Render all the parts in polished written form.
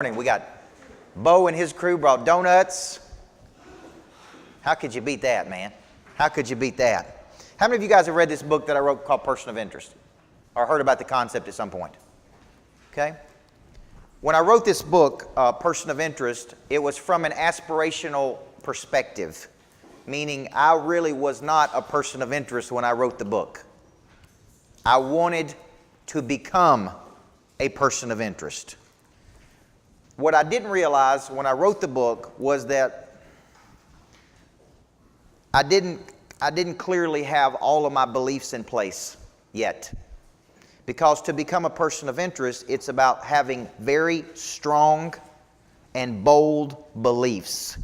We got Bo and his crew brought donuts. How could you beat that, man? How could you beat that? How many of you guys have read this book that I wrote called Person of Interest? Or heard about the concept at some point? Okay? When I wrote this book, Person of Interest, it was from an aspirational perspective. Meaning I really was not a person of interest when I wrote the book. I wanted to become a person of interest. What I didn't realize when I wrote the book was that I didn't clearly have all of my beliefs in place yet. Because to become a person of interest, it's about having very strong and bold beliefs.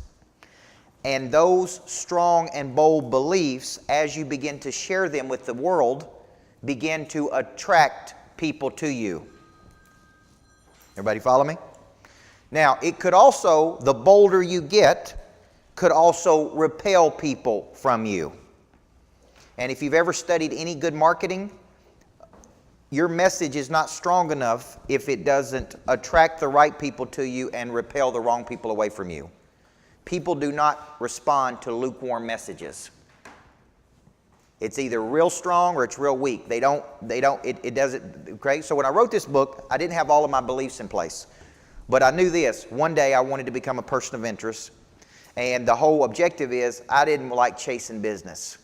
And those strong and bold beliefs, as you begin to share them with the world, begin to attract people to you. Everybody follow me? Now, it could also, the bolder you get, could also repel people from you. And if you've ever studied any good marketing, your message is not strong enough if it doesn't attract the right people to you and repel the wrong people away from you. People do not respond to lukewarm messages. It's either real strong or it's real weak. It doesn't, okay? So when I wrote this book, I didn't have all of my beliefs in place. But I knew this, one day I wanted to become a person of interest. And the whole objective is, I didn't like chasing business.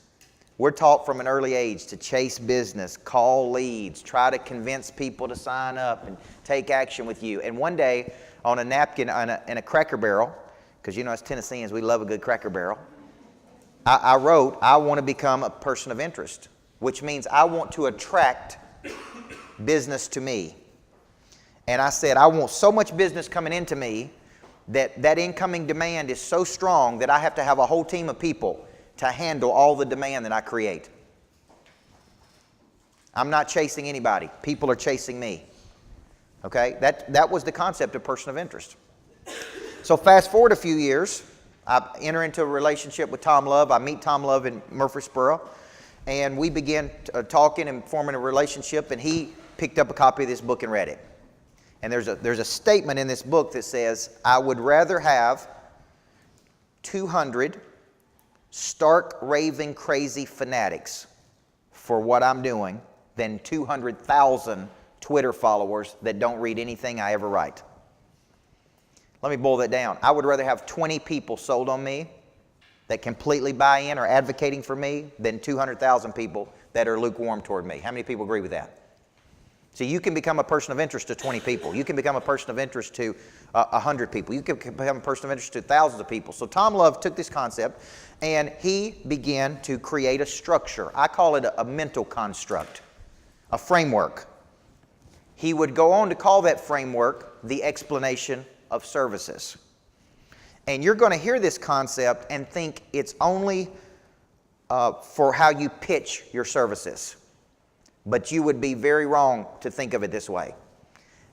We're taught from an early age to chase business, call leads, try to convince people to sign up and take action with you. And one day, on a napkin in a Cracker Barrel, because you know as Tennesseans, we love a good Cracker Barrel, I wrote, I want to become a person of interest, which means I want to attract business to me. And I said, I want so much business coming into me that incoming demand is so strong that I have to have a whole team of people to handle all the demand that I create. I'm not chasing anybody. People are chasing me. Okay? That was the concept of person of interest. So fast forward a few years, I enter into a relationship with Tom Love. I meet Tom Love in Murfreesboro, and we began talking and forming a relationship, and he picked up a copy of this book and read it. And there's a statement in this book that says, I would rather have 200 stark, raving, crazy fanatics for what I'm doing than 200,000 Twitter followers that don't read anything I ever write. Let me boil that down. I would rather have 20 people sold on me that completely buy in or advocating for me than 200,000 people that are lukewarm toward me. How many people agree with that? So you can become a person of interest to 20 people. You can become a person of interest to 100 people. You can become a person of interest to thousands of people. So Tom Love took this concept and he began to create a structure. I call it a mental construct, a framework. He would go on to call that framework the explanation of services. And you're going to hear this concept and think it's only for how you pitch your services. But you would be very wrong to think of it this way.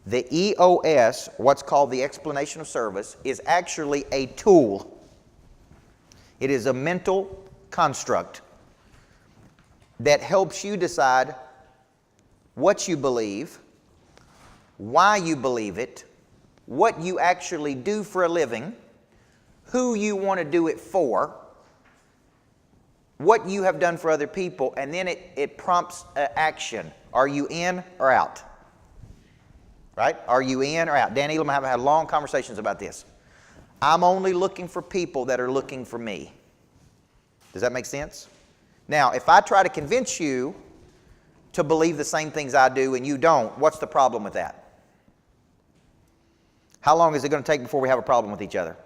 The E.O.S, what's called the explanation of service, is actually a tool. It is a mental construct that helps you decide what you believe, why you believe it, what you actually do for a living, who you want to do it for, what you have done for other people, and then it prompts action. Are you in or out? Right? Are you in or out? Dan Elam and I have had long conversations about this. I'm only looking for people that are looking for me. Does that make sense? Now, if I try to convince you to believe the same things I do and you don't, what's the problem with that? How long is it going to take before we have a problem with each other?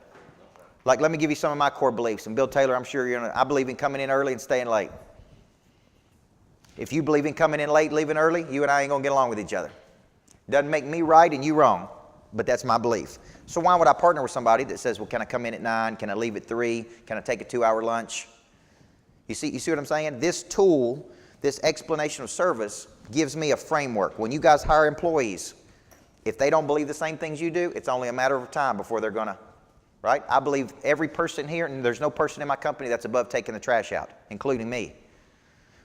Like, let me give you some of my core beliefs. And Bill Taylor, I'm sure I believe in coming in early and staying late. If you believe in coming in late, leaving early, you and I ain't going to get along with each other. Doesn't make me right and you wrong, but that's my belief. So why would I partner with somebody that says, well, can I come in at 9? Can I leave at 3? Can I take a 2-hour lunch? You see what I'm saying? This tool, this explanation of service, gives me a framework. When you guys hire employees, if they don't believe the same things you do, it's only a matter of time before they're going to. Right? I believe every person here, and there's no person in my company that's above taking the trash out, including me.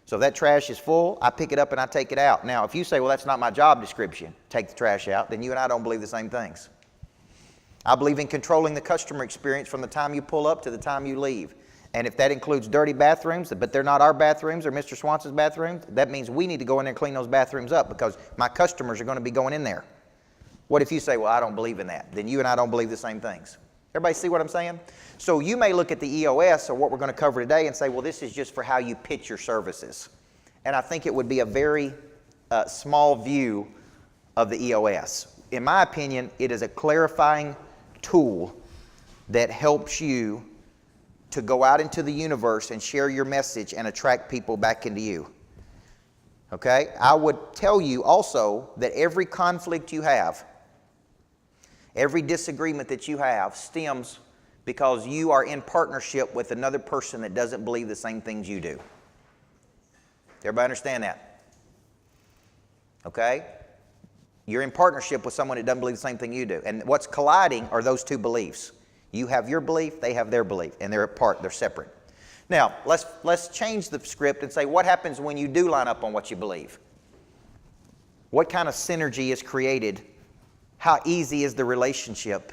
So if that trash is full, I pick it up and I take it out. Now, if you say, well, that's not my job description, take the trash out, then you and I don't believe the same things. I believe in controlling the customer experience from the time you pull up to the time you leave. And if that includes dirty bathrooms, but they're not our bathrooms or Mr. Swanson's bathrooms, that means we need to go in there and clean those bathrooms up because my customers are going to be going in there. What if you say, well, I don't believe in that? Then you and I don't believe the same things. Everybody see what I'm saying? So you may look at the E.O.S. or what we're going to cover today and say, well, this is just for how you pitch your services. And I think it would be a very small view of the E.O.S. In my opinion, it is a clarifying tool that helps you to go out into the universe and share your message and attract people back into you. Okay? I would tell you also that every conflict you have, every disagreement that you have stems because you are in partnership with another person that doesn't believe the same things you do. Everybody understand that? Okay? You're in partnership with someone that doesn't believe the same thing you do. And what's colliding are those two beliefs. You have your belief, they have their belief, and they're apart, they're separate. Now, let's change the script and say, what happens when you do line up on what you believe? What kind of synergy is created? How easy is the relationship?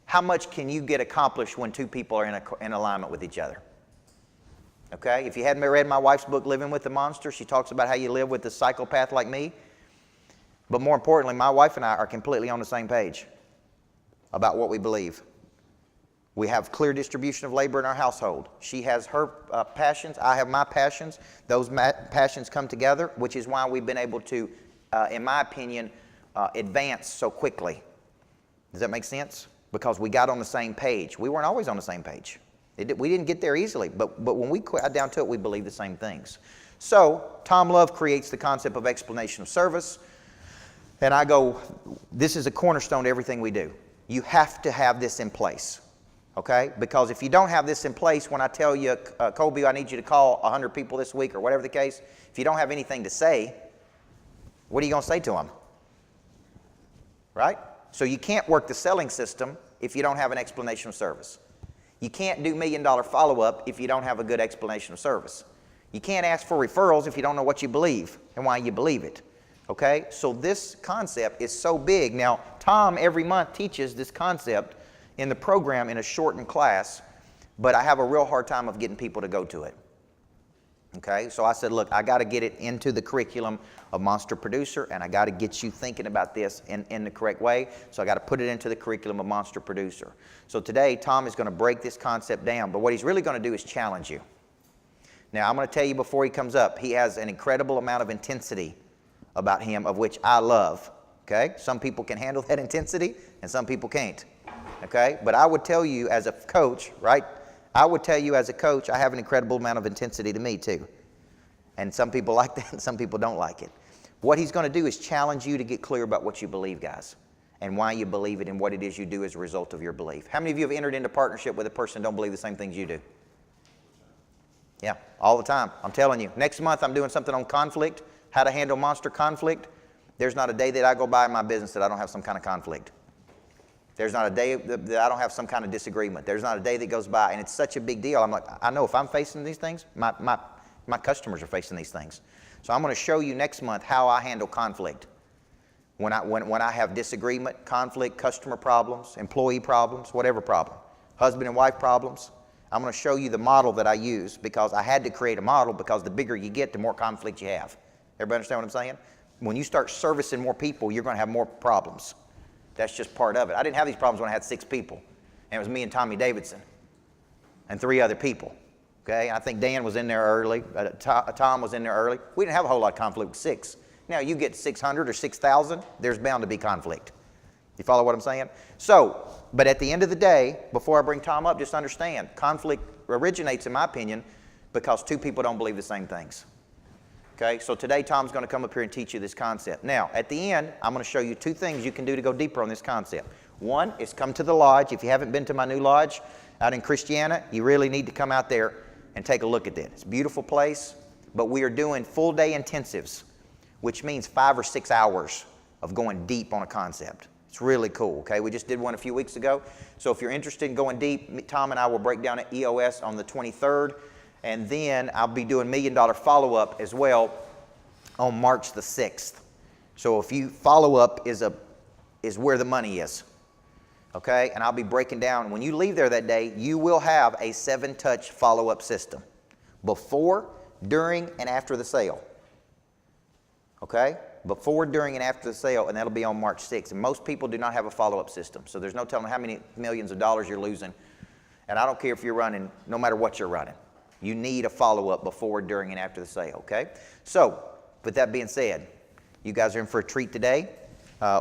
How much can you get accomplished when two people are in alignment with each other? Okay? If you hadn't read my wife's book, Living with the Monster, she talks about how you live with a psychopath like me. But more importantly, my wife and I are completely on the same page about what we believe. We have clear distribution of labor in our household. She has her passions, I have my passions. Those passions come together, which is why we've been able to, in my opinion, advance so quickly. Does that make sense? Because we got on the same page. We weren't always on the same page. We didn't get there easily, but when we got down to it, we believe the same things. So Tom Love creates the concept of explanation of service, and I go, this is a cornerstone to everything we do. You have to have this in place, okay? Because if you don't have this in place, when I tell you, Colby, I need you to call 100 people this week or whatever the case, if you don't have anything to say, what are you going to say to them? Right? So you can't work the selling system if you don't have an explanation of service. You can't do $1 million follow-up if you don't have a good explanation of service. You can't ask for referrals if you don't know what you believe and why you believe it. Okay? So this concept is so big. Now, Tom every month teaches this concept in the program in a shortened class, but I have a real hard time of getting people to go to it. Okay? So I said, look, I got to get it into the curriculum of Monster Producer, and I got to get you thinking about this in the correct way. So I got to put it into the curriculum of Monster Producer. So today, Tom is going to break this concept down, but what he's really going to do is challenge you. Now, I'm going to tell you before he comes up, he has an incredible amount of intensity about him, of which I love. Okay? Some people can handle that intensity, and some people can't. Okay? But I would tell you as a coach, right? I would tell you as a coach, I have an incredible amount of intensity to me too. And some people like that and some people don't like it. What he's going to do is challenge you to get clear about what you believe, guys, and why you believe it and what it is you do as a result of your belief. How many of you have entered into partnership with a person who don't believe the same things you do? Yeah, all the time. I'm telling you. Next month I'm doing something on conflict, how to handle monster conflict. There's not a day that I go by in my business that I don't have some kind of conflict. There's not a day that I don't have some kind of disagreement. There's not a day that goes by, and it's such a big deal. I'm like, I know if I'm facing these things, my customers are facing these things. So I'm going to show you next month how I handle conflict. When I have disagreement, conflict, customer problems, employee problems, whatever problem, husband and wife problems, I'm going to show you the model that I use because I had to create a model because the bigger you get, the more conflict you have. Everybody understand what I'm saying? When you start servicing more people, you're going to have more problems. That's just part of it. I didn't have these problems when I had 6 people. And it was me and Tommy Davidson and 3 other people. Okay? I think Dan was in there early. Tom was in there early. We didn't have a whole lot of conflict with 6. Now, you get 600 or 6,000, there's bound to be conflict. You follow what I'm saying? So, but at the end of the day, before I bring Tom up, just understand, conflict originates, in my opinion, because 2 people don't believe the same things. Okay, so today Tom's going to come up here and teach you this concept. Now, at the end, I'm going to show you 2 things you can do to go deeper on this concept. One is come to the lodge. If you haven't been to my new lodge out in Christiana, you really need to come out there and take a look at that. It's a beautiful place, but we are doing full day intensives, which means 5 or 6 hours of going deep on a concept. It's really cool, okay? We just did one a few weeks ago. So if you're interested in going deep, Tom and I will break down at E.O.S. on the 23rd. And then I'll be doing $1 Million follow-up as well on March the 6th. So if you follow-up is where the money is. okay? And I'll be breaking down. When you leave there that day, you will have a 7-touch follow-up system before, during, and after the sale, okay? Before, during, and after the sale, and that'll be on March 6th. And most people do not have a follow-up system, so there's no telling how many millions of dollars you're losing. And I don't care if you're running, no matter what you're running. You need a follow-up before, during, and after the sale, okay? So, with that being said, you guys are in for a treat today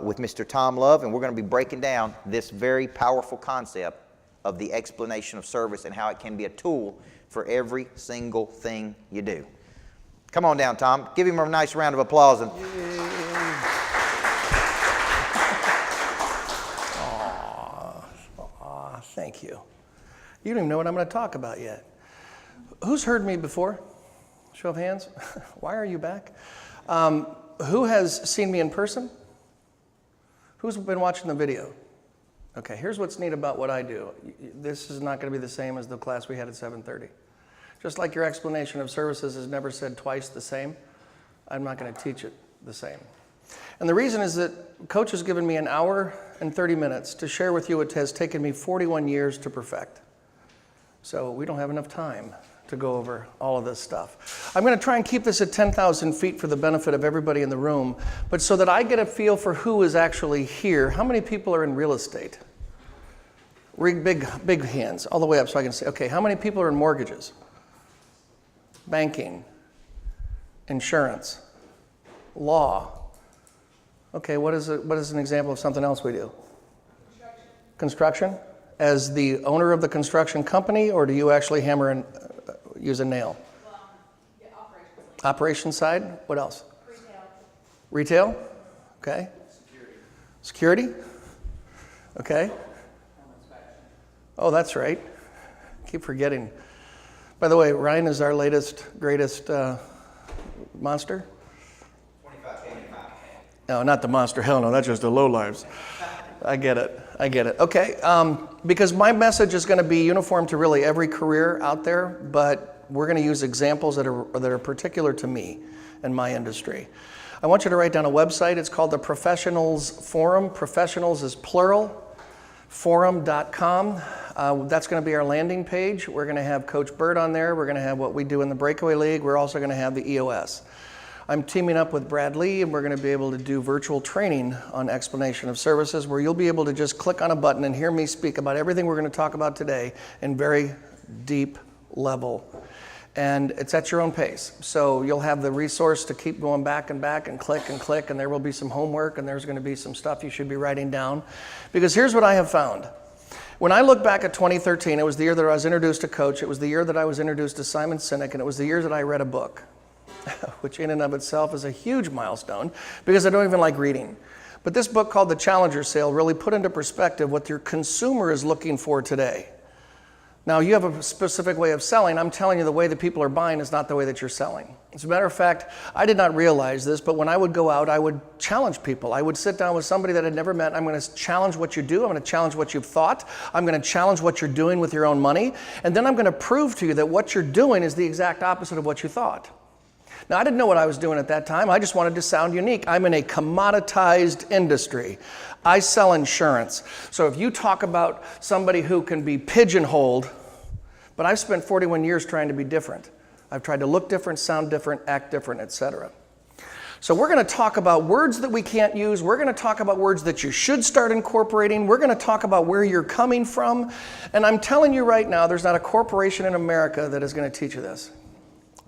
with Mr. Tom Love, and we're going to be breaking down this very powerful concept of the explanation of service and how it can be a tool for every single thing you do. Come on down, Tom. Give him a nice round of applause. And thank you. You don't even know what I'm going to talk about yet. Who's heard me before? Show of hands. Why are you back? Who has seen me in person? Who's been watching the video? Okay, here's what's neat about what I do. This is not going to be the same as the class we had at 7:30. Just like your explanation of services is never said twice the same, I'm not going to teach it the same. And the reason is that Coach has given me an hour and 30 minutes to share with you what has taken me 41 years to perfect. So we don't have enough time to go over all of this stuff. I'm going to try and keep this at 10,000 feet for the benefit of everybody in the room, but so that I get a feel for who is actually here. How many people are in real estate? Big hands, all the way up so I can say, okay, how many people are in mortgages? Banking, insurance, law. Okay, what is an example of something else we do? Construction. As the owner of the construction company, or do you actually hammer and use a nail? Operations side. What else? Retail. Okay. Security. Okay. Oh, that's right. Keep forgetting. By the way, Ryan is our greatest monster. 25K. No, not the monster. Hell no, that's just the lowlives. I get it. Okay, because my message is going to be uniform to really every career out there, but we're going to use examples that are particular to me and my industry. I want you to write down a website. It's called the Professionals Forum. Professionals is plural. Forum.com. That's going to be our landing page. We're going to have Coach Burt on there. We're going to have what we do in the Breakaway League. We're also going to have the E.O.S. I'm teaming up with Brad Lee, and we're going to be able to do virtual training on explanation of services where you'll be able to just click on a button and hear me speak about everything we're going to talk about today in very deep level. And it's at your own pace. So you'll have the resource to keep going back and click, and there will be some homework, and there's going to be some stuff you should be writing down. Because here's what I have found. When I look back at 2013, it was the year that I was introduced to Coach, it was the year that I was introduced to Simon Sinek, and it was the year that I read a book. Which in and of itself is a huge milestone because I don't even like reading. But this book called The Challenger Sale really put into perspective what your consumer is looking for today. Now, you have a specific way of selling. I'm telling you the way that people are buying is not the way that you're selling. As a matter of fact, I did not realize this, but when I would go out, I would challenge people. I would sit down with somebody that I'd never met. I'm going to challenge what you do. I'm going to challenge what you've thought. I'm going to challenge what you're doing with your own money. And then I'm going to prove to you that what you're doing is the exact opposite of what you thought. Now, I didn't know what I was doing at that time. I just wanted to sound unique. I'm in a commoditized industry. I sell insurance. So if you talk about somebody who can be pigeonholed, but I've spent 41 years trying to be different. I've tried to look different, sound different, act different, etc. So we're going to talk about words that we can't use. We're going to talk about words that you should start incorporating. We're going to talk about where you're coming from. And I'm telling you right now, there's not a corporation in America that is going to teach you this.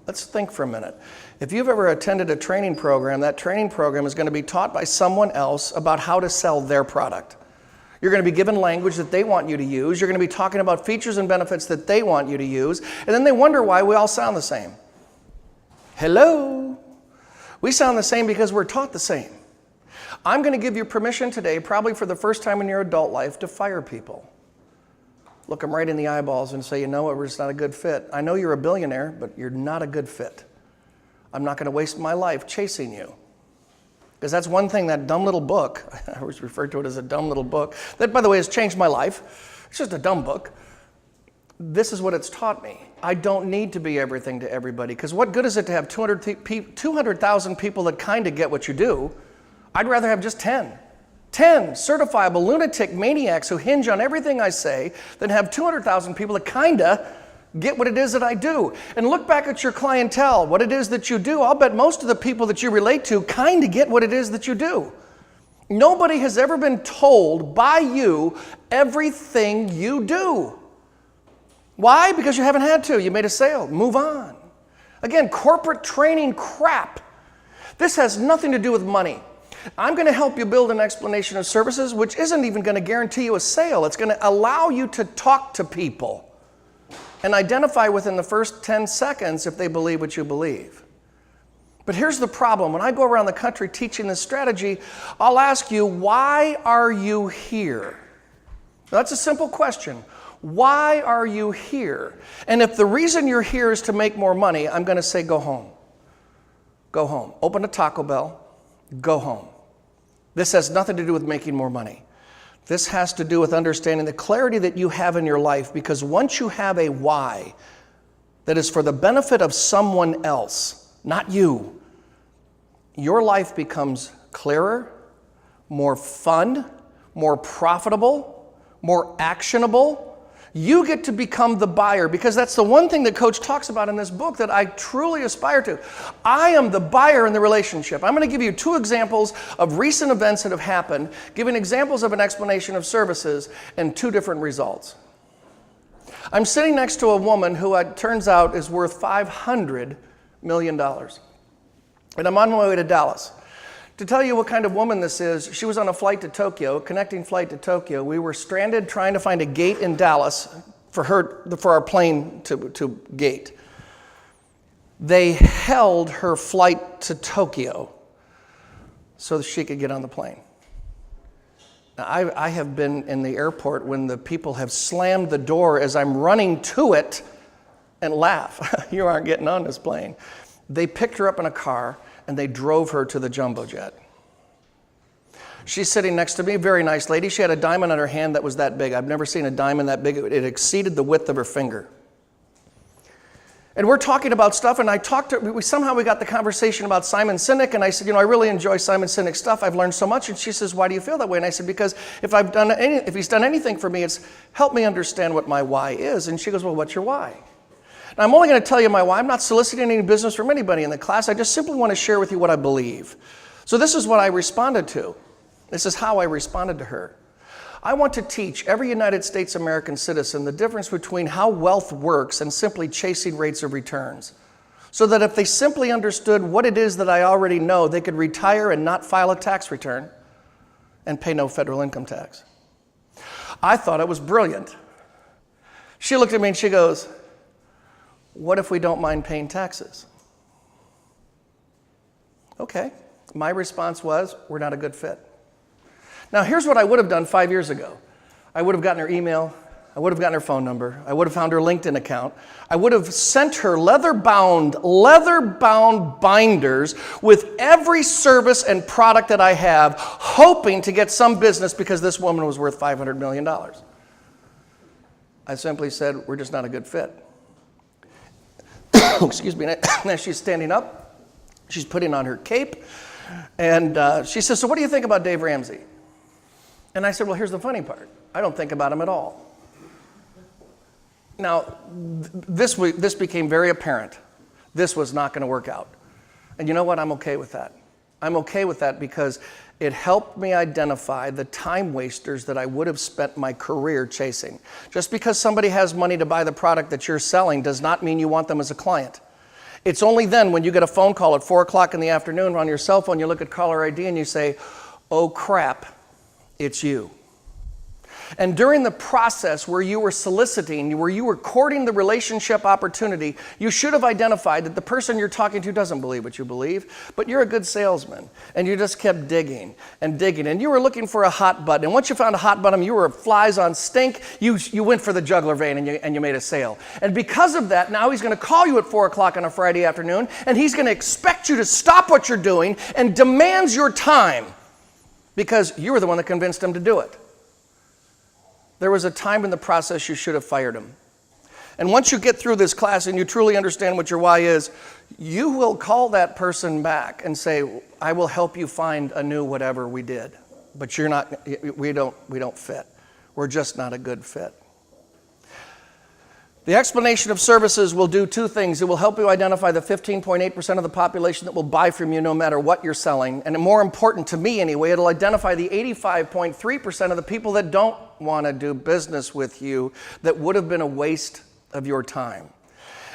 Let's think for a minute. If you've ever attended a training program, that training program is going to be taught by someone else about how to sell their product. You're going to be given language that they want you to use. You're going to be talking about features and benefits that they want you to use. And then they wonder why we all sound the same. Hello? We sound the same because we're taught the same. I'm going to give you permission today, probably for the first time in your adult life, to fire people. Look them right in the eyeballs and say, you know what, we're just not a good fit. I know you're a billionaire, but you're not a good fit. I'm not going to waste my life chasing you. Because that's one thing, that dumb little book, I always refer to it as a dumb little book, that, by the way, has changed my life. It's just a dumb book. This is what it's taught me. I don't need to be everything to everybody, because what good is it to have 200,000 people that kind of get what you do? I'd rather have just 10. 10 certifiable lunatic maniacs who hinge on everything I say, then have 200,000 people that kinda get what it is that I do. And look back at your clientele, what it is that you do. I'll bet most of the people that you relate to kinda get what it is that you do. Nobody has ever been told by you everything you do. Why? Because you haven't had to. You made a sale. Move on. Again, corporate training crap. This has nothing to do with money. I'm going to help you build an explanation of services, which isn't even going to guarantee you a sale. It's going to allow you to talk to people and identify within the first 10 seconds if they believe what you believe. But here's the problem. When I go around the country teaching this strategy, I'll ask you, why are you here? Now, that's a simple question. Why are you here? And if the reason you're here is to make more money, I'm going to say go home. Go home. Open a Taco Bell. Go home. This has nothing to do with making more money. This has to do with understanding the clarity that you have in your life, because once you have a why that is for the benefit of someone else, not you, your life becomes clearer, more fun, more profitable, more actionable. You get to become the buyer, because that's the one thing that Coach talks about in this book that I truly aspire to. I am the buyer in the relationship. I'm going to give you 2 examples of recent events that have happened, giving examples of an explanation of services and 2 different results. I'm sitting next to a woman who it turns out is worth $500 million. And I'm on my way to Dallas. To tell you what kind of woman this is, she was on a flight to Tokyo, a connecting flight to Tokyo. We were stranded trying to find a gate in Dallas for our plane to gate. They held her flight to Tokyo so that she could get on the plane. Now, I have been in the airport when the people have slammed the door as I'm running to it and laugh. You aren't getting on this plane. They picked her up in a car and they drove her to the jumbo jet. She's sitting next to me, very nice lady. She had a diamond on her hand that was that big. I've never seen a diamond that big. It exceeded the width of her finger. And we're talking about stuff, and somehow we got the conversation about Simon Sinek, and I said, I really enjoy Simon Sinek's stuff. I've learned so much. And she says, why do you feel that way? And I said, because if he's done anything for me, it's helped me understand what my why is. And she goes, well, what's your why? Now, I'm only going to tell you my why. I'm not soliciting any business from anybody in the class. I just simply want to share with you what I believe. So this is what I responded to. This is how I responded to her. I want to teach every United States American citizen the difference between how wealth works and simply chasing rates of returns, so that if they simply understood what it is that I already know, they could retire and not file a tax return and pay no federal income tax. I thought it was brilliant. She looked at me and she goes, what if we don't mind paying taxes? Okay. My response was, we're not a good fit. Now, here's what I would have done 5 years ago. I would have gotten her email. I would have gotten her phone number. I would have found her LinkedIn account. I would have sent her leather-bound binders with every service and product that I have, hoping to get some business because this woman was worth $500 million. I simply said, we're just not a good fit. Excuse me. Now she's standing up. She's putting on her cape. And she says, so what do you think about Dave Ramsey? And I said, well, here's the funny part. I don't think about him at all. Now, this became very apparent. This was not going to work out. And you know what? I'm okay with that. I'm okay with that because it helped me identify the time wasters that I would have spent my career chasing. Just because somebody has money to buy the product that you're selling does not mean you want them as a client. It's only then when you get a phone call at 4 o'clock in the afternoon on your cell phone, you look at caller ID and you say, oh crap, it's you. And during the process where you were soliciting, where you were courting the relationship opportunity, you should have identified that the person you're talking to doesn't believe what you believe, but you're a good salesman. And you just kept digging and digging. And you were looking for a hot button. And once you found a hot button, you were flies on stink. You went for the jugular vein and you made a sale. And because of that, now he's going to call you at 4 o'clock on a Friday afternoon, and he's going to expect you to stop what you're doing and demands your time because you were the one that convinced him to do it. There was a time in the process you should have fired him. And once you get through this class and you truly understand what your why is, you will call that person back and say, I will help you find a new whatever we did. but you're not, we don't fit. We're just not a good fit. The explanation of services will do two things. It will help you identify the 15.8% of the population that will buy from you no matter what you're selling. And more important to me anyway, it'll identify the 85.3% of the people that don't want to do business with you that would have been a waste of your time.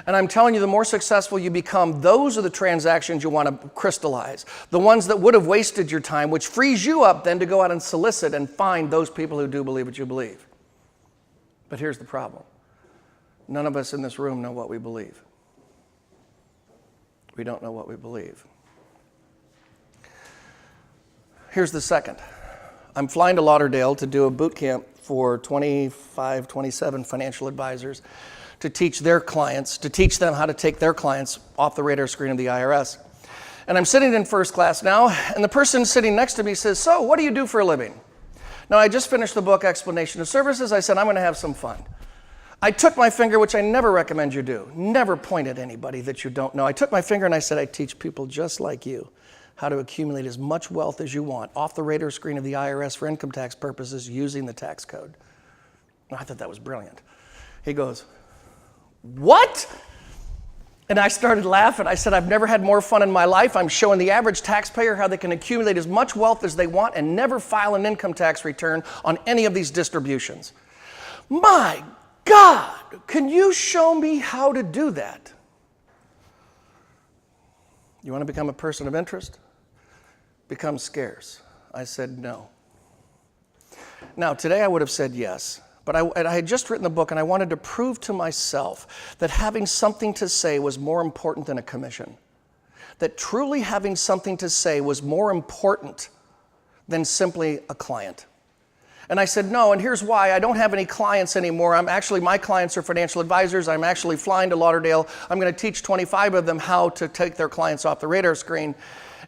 And I'm telling you, the more successful you become, those are the transactions you want to crystallize. The ones that would have wasted your time, which frees you up then to go out and solicit and find those people who do believe what you believe. But here's the problem. None of us in this room know what we believe. We don't know what we believe. Here's the second. I'm flying to Lauderdale to do a boot camp for 25, 27 financial advisors to teach their clients, to teach them how to take their clients off the radar screen of the IRS. And I'm sitting in first class now, and the person sitting next to me says, "So, what do you do for a living?" Now, I just finished the book, Explanation of Services. I said, I'm going to have some fun. I took my finger, which I never recommend you do. Never point at anybody that you don't know. I took my finger and I said, I teach people just like you how to accumulate as much wealth as you want off the radar screen of the IRS for income tax purposes using the tax code. I thought that was brilliant. He goes, "What?" And I started laughing. I said, I've never had more fun in my life. I'm showing the average taxpayer how they can accumulate as much wealth as they want and never file an income tax return on any of these distributions. My God, can you show me how to do that? You want to become a person of interest? Become scarce. I said no. Now, today I would have said yes, but I had just written the book and I wanted to prove to myself that having something to say was more important than a commission. That truly having something to say was more important than simply a client. And I said, no, and here's why. I don't have any clients anymore. My clients are financial advisors. I'm actually flying to Lauderdale. I'm going to teach 25 of them how to take their clients off the radar screen.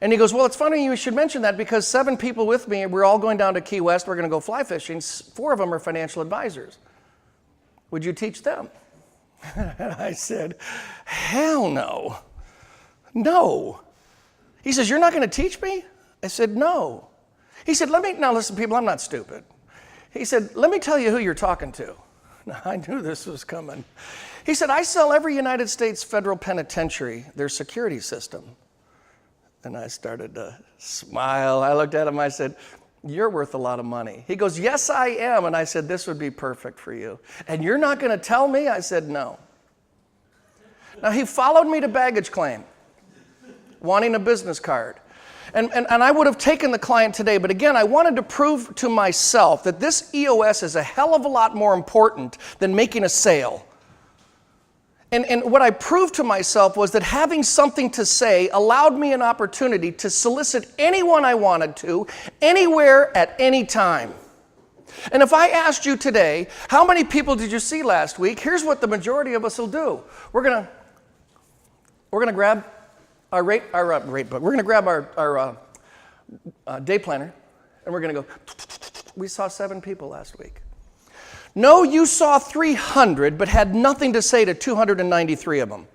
And he goes, well, it's funny you should mention that because 7 people with me, we're all going down to Key West. We're going to go fly fishing. 4 of them are financial advisors. Would you teach them? And I said, hell no. No. He says, you're not going to teach me? I said, no. He said, now listen, people, I'm not stupid. He said, let me tell you who you're talking to. Now, I knew this was coming. He said, I sell every United States federal penitentiary their security system. And I started to smile. I looked at him, I said, you're worth a lot of money. He goes, yes, I am. And I said, this would be perfect for you. And you're not going to tell me? I said, no. Now, he followed me to baggage claim, wanting a business card. And I would have taken the client today, but again, I wanted to prove to myself that this E.O.S. is a hell of a lot more important than making a sale. And what I proved to myself was that having something to say allowed me an opportunity to solicit anyone I wanted to, anywhere, at any time. And if I asked you today, how many people did you see last week? Here's what the majority of us will do. We're gonna grab our rate book. We're going to grab our day planner, and we're going to go, we saw 7 people last week. No, you saw 300, but had nothing to say to 293 of them.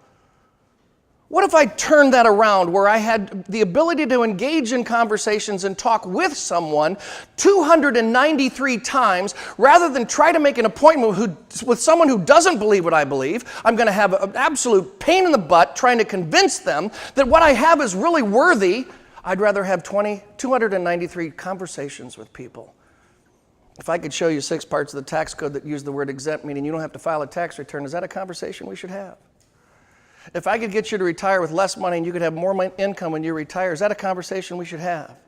What if I turned that around where I had the ability to engage in conversations and talk with someone 293 times rather than try to make an appointment with someone who doesn't believe what I believe? I'm going to have an absolute pain in the butt trying to convince them that what I have is really worthy. I'd rather have 293 conversations with people. If I could show you 6 parts of the tax code that use the word exempt, meaning you don't have to file a tax return, is that a conversation we should have? If I could get you to retire with less money and you could have more income when you retire, is that a conversation we should have?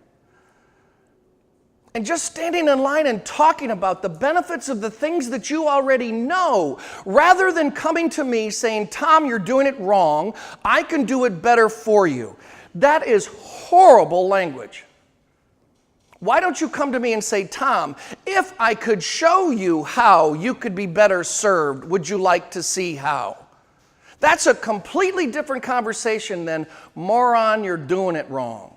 And just standing in line and talking about the benefits of the things that you already know, rather than coming to me saying, Tom, you're doing it wrong, I can do it better for you. That is horrible language. Why don't you come to me and say, Tom, if I could show you how you could be better served, would you like to see how? That's a completely different conversation than, moron, you're doing it wrong.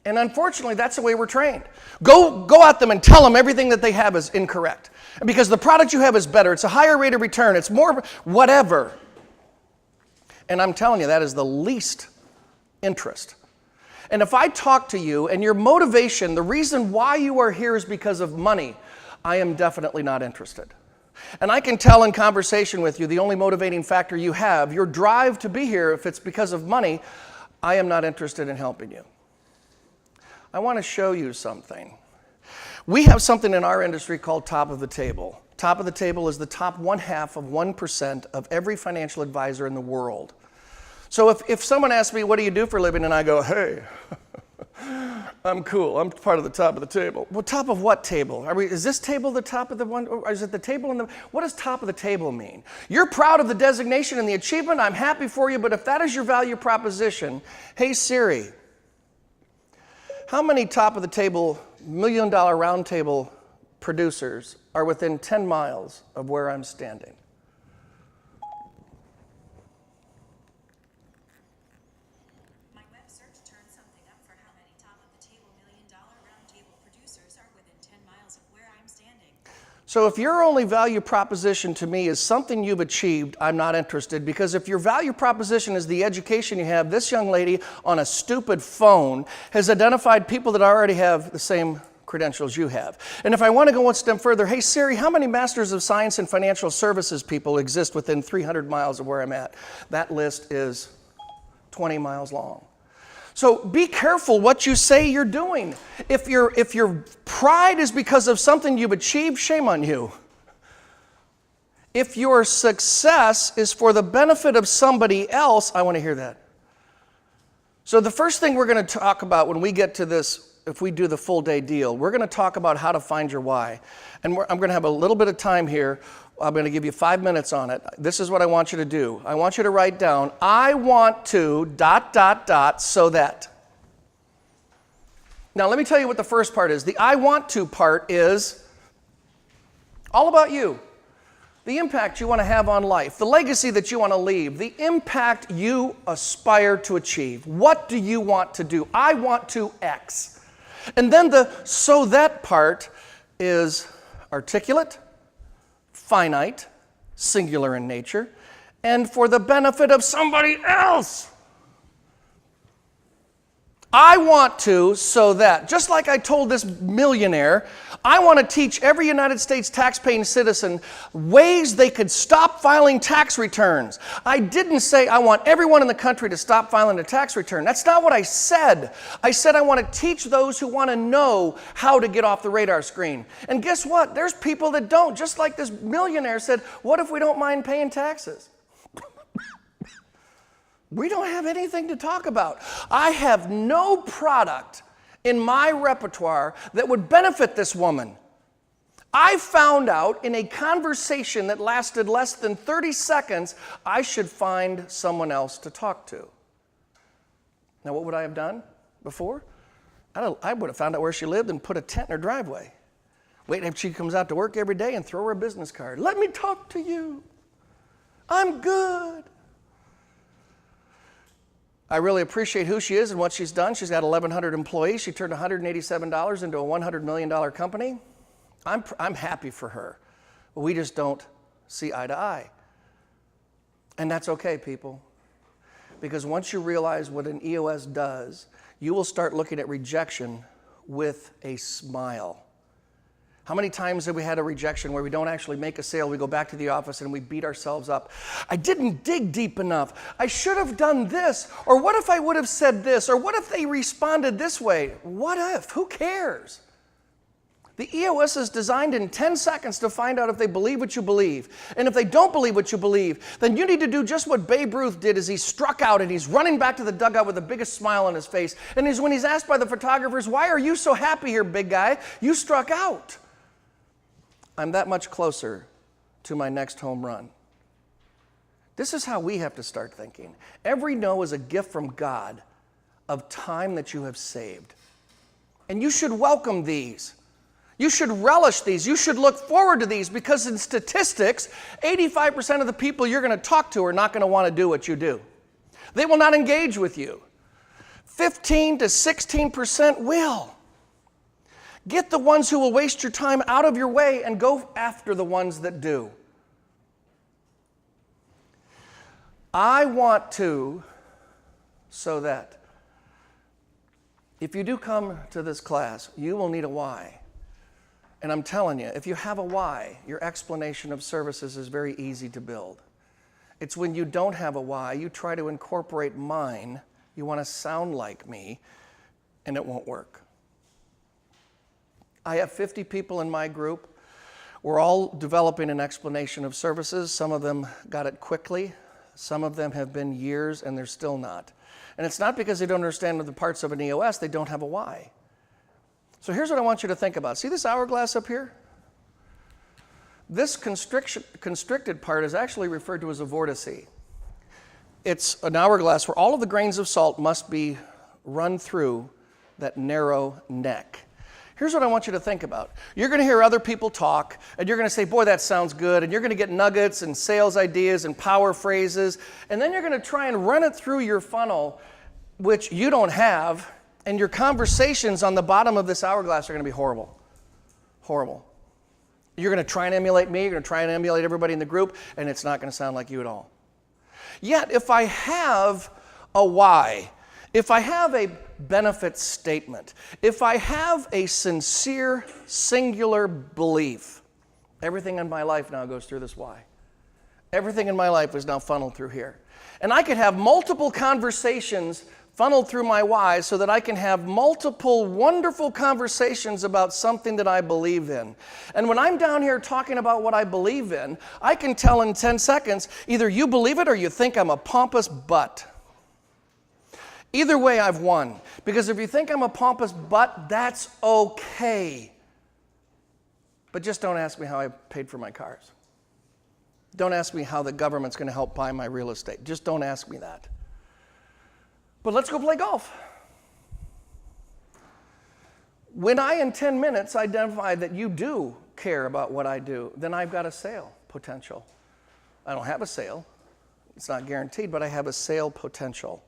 And unfortunately, that's the way we're trained. Go at them and tell them everything that they have is incorrect. And because the product you have is better, it's a higher rate of return, it's more whatever. And I'm telling you, that is the least interest. And if I talk to you and your motivation, the reason why you are here is because of money, I am definitely not interested. And I can tell in conversation with you, the only motivating factor you have, your drive to be here, if it's because of money, I am not interested in helping you. I want to show you something. We have something in our industry called top of the table. Top of the table is the top 0.5% of every financial advisor in the world. So if someone asks me, what do you do for a living? And I go, hey, I'm cool. I'm part of the top of the table. Well, top of what table? Is this table the top of the one? Or is it the table in the... What does top of the table mean? You're proud of the designation and the achievement. I'm happy for you. But if that is your value proposition, hey, Siri, how many top of the table, $1 million round table producers are within 10 miles of where I'm standing? My web search turned something up for how many top of the table $1 million round table producers are within 10 miles of where I'm standing. So if your only value proposition to me is something you've achieved, I'm not interested, because if your value proposition is the education you have, this young lady on a stupid phone has identified people that already have the same credentials you have. And if I want to go one step further, hey Siri, how many Masters of Science in Financial Services people exist within 300 miles of where I'm at? That list is 20 miles long. So be careful what you say you're doing. If your pride is because of something you've achieved, shame on you. If your success is for the benefit of somebody else, I want to hear that. So the first thing we're going to talk about when we get to this, if we do the full day deal, we're going to talk about how to find your why. And I'm going to have a little bit of time here. I'm going to give you 5 minutes on it. This is what I want you to do. I want you to write down, I want to ... so that. Now let me tell you what the first part is. The I want to part is all about you. The impact you want to have on life, the legacy that you want to leave, the impact you aspire to achieve. What do you want to do? I want to X. And then the so that part is articulate, finite, singular in nature, and for the benefit of somebody else. I want to, so that. Just like I told this millionaire, I want to teach every United States tax-paying citizen ways they could stop filing tax returns. I didn't say I want everyone in the country to stop filing a tax return. That's not what I said. I said I want to teach those who want to know how to get off the radar screen. And guess what? There's people that don't. Just like this millionaire said, what if we don't mind paying taxes? We don't have anything to talk about. I have no product in my repertoire that would benefit this woman. I found out in a conversation that lasted less than 30 seconds, I should find someone else to talk to. Now, what would I have done before? I would have found out where she lived and put a tent in her driveway. Wait until she comes out to work every day and throw her a business card. Let me talk to you. I'm good. I really appreciate who she is and what she's done. She's got 1,100 employees. She turned $187 into a $100 million company. I'm happy for her. But we just don't see eye to eye. And that's okay, people. Because once you realize what an E.O.S does, you will start looking at rejection with a smile. How many times have we had a rejection where we don't actually make a sale, we go back to the office and we beat ourselves up? I didn't dig deep enough. I should have done this. Or what if I would have said this? Or what if they responded this way? What if? Who cares? The E.O.S is designed in 10 seconds to find out if they believe what you believe. And if they don't believe what you believe, then you need to do just what Babe Ruth did as he struck out and he's running back to the dugout with the biggest smile on his face. And when he's asked by the photographers, why are you so happy here, big guy? You struck out. I'm that much closer to my next home run. This is how we have to start thinking. Every no is a gift from God of time that you have saved. And you should welcome these. You should relish these. You should look forward to these because in statistics, 85% of the people you're going to talk to are not going to want to do what you do. They will not engage with you. 15 to 16% will. Get the ones who will waste your time out of your way and go after the ones that do. I want to, so that. If you do come to this class, you will need a why. And I'm telling you, if you have a why, your explanation of services is very easy to build. It's when you don't have a why, you try to incorporate mine, you want to sound like me, and it won't work. I have 50 people in my group. We're all developing an explanation of services. Some of them got it quickly. Some of them have been years, and they're still not. And it's not because they don't understand the parts of an E.O.S., they don't have a why. So here's what I want you to think about. See this hourglass up here? This constricted part is actually referred to as a vortice. It's an hourglass where all of the grains of salt must be run through that narrow neck. Here's what I want you to think about. You're going to hear other people talk, and you're going to say, boy, that sounds good, and you're going to get nuggets and sales ideas and power phrases, and then you're going to try and run it through your funnel, which you don't have, and your conversations on the bottom of this hourglass are going to be horrible. Horrible. You're going to try and emulate me, you're going to try and emulate everybody in the group, and it's not going to sound like you at all. Yet, if I have a why, if I have a benefit statement, if I have a sincere, singular belief, everything in my life now goes through this why. Everything in my life is now funneled through here. And I could have multiple conversations funneled through my why so that I can have multiple wonderful conversations about something that I believe in. And when I'm down here talking about what I believe in, I can tell in 10 seconds, either you believe it or you think I'm a pompous butt. Either way, I've won. Because if you think I'm a pompous butt, that's okay. But just don't ask me how I paid for my cars. Don't ask me how the government's going to help buy my real estate. Just don't ask me that. But let's go play golf. When I, in 10 minutes, identify that you do care about what I do, then I've got a sale potential. I don't have a sale. It's not guaranteed, but I have a sale potential.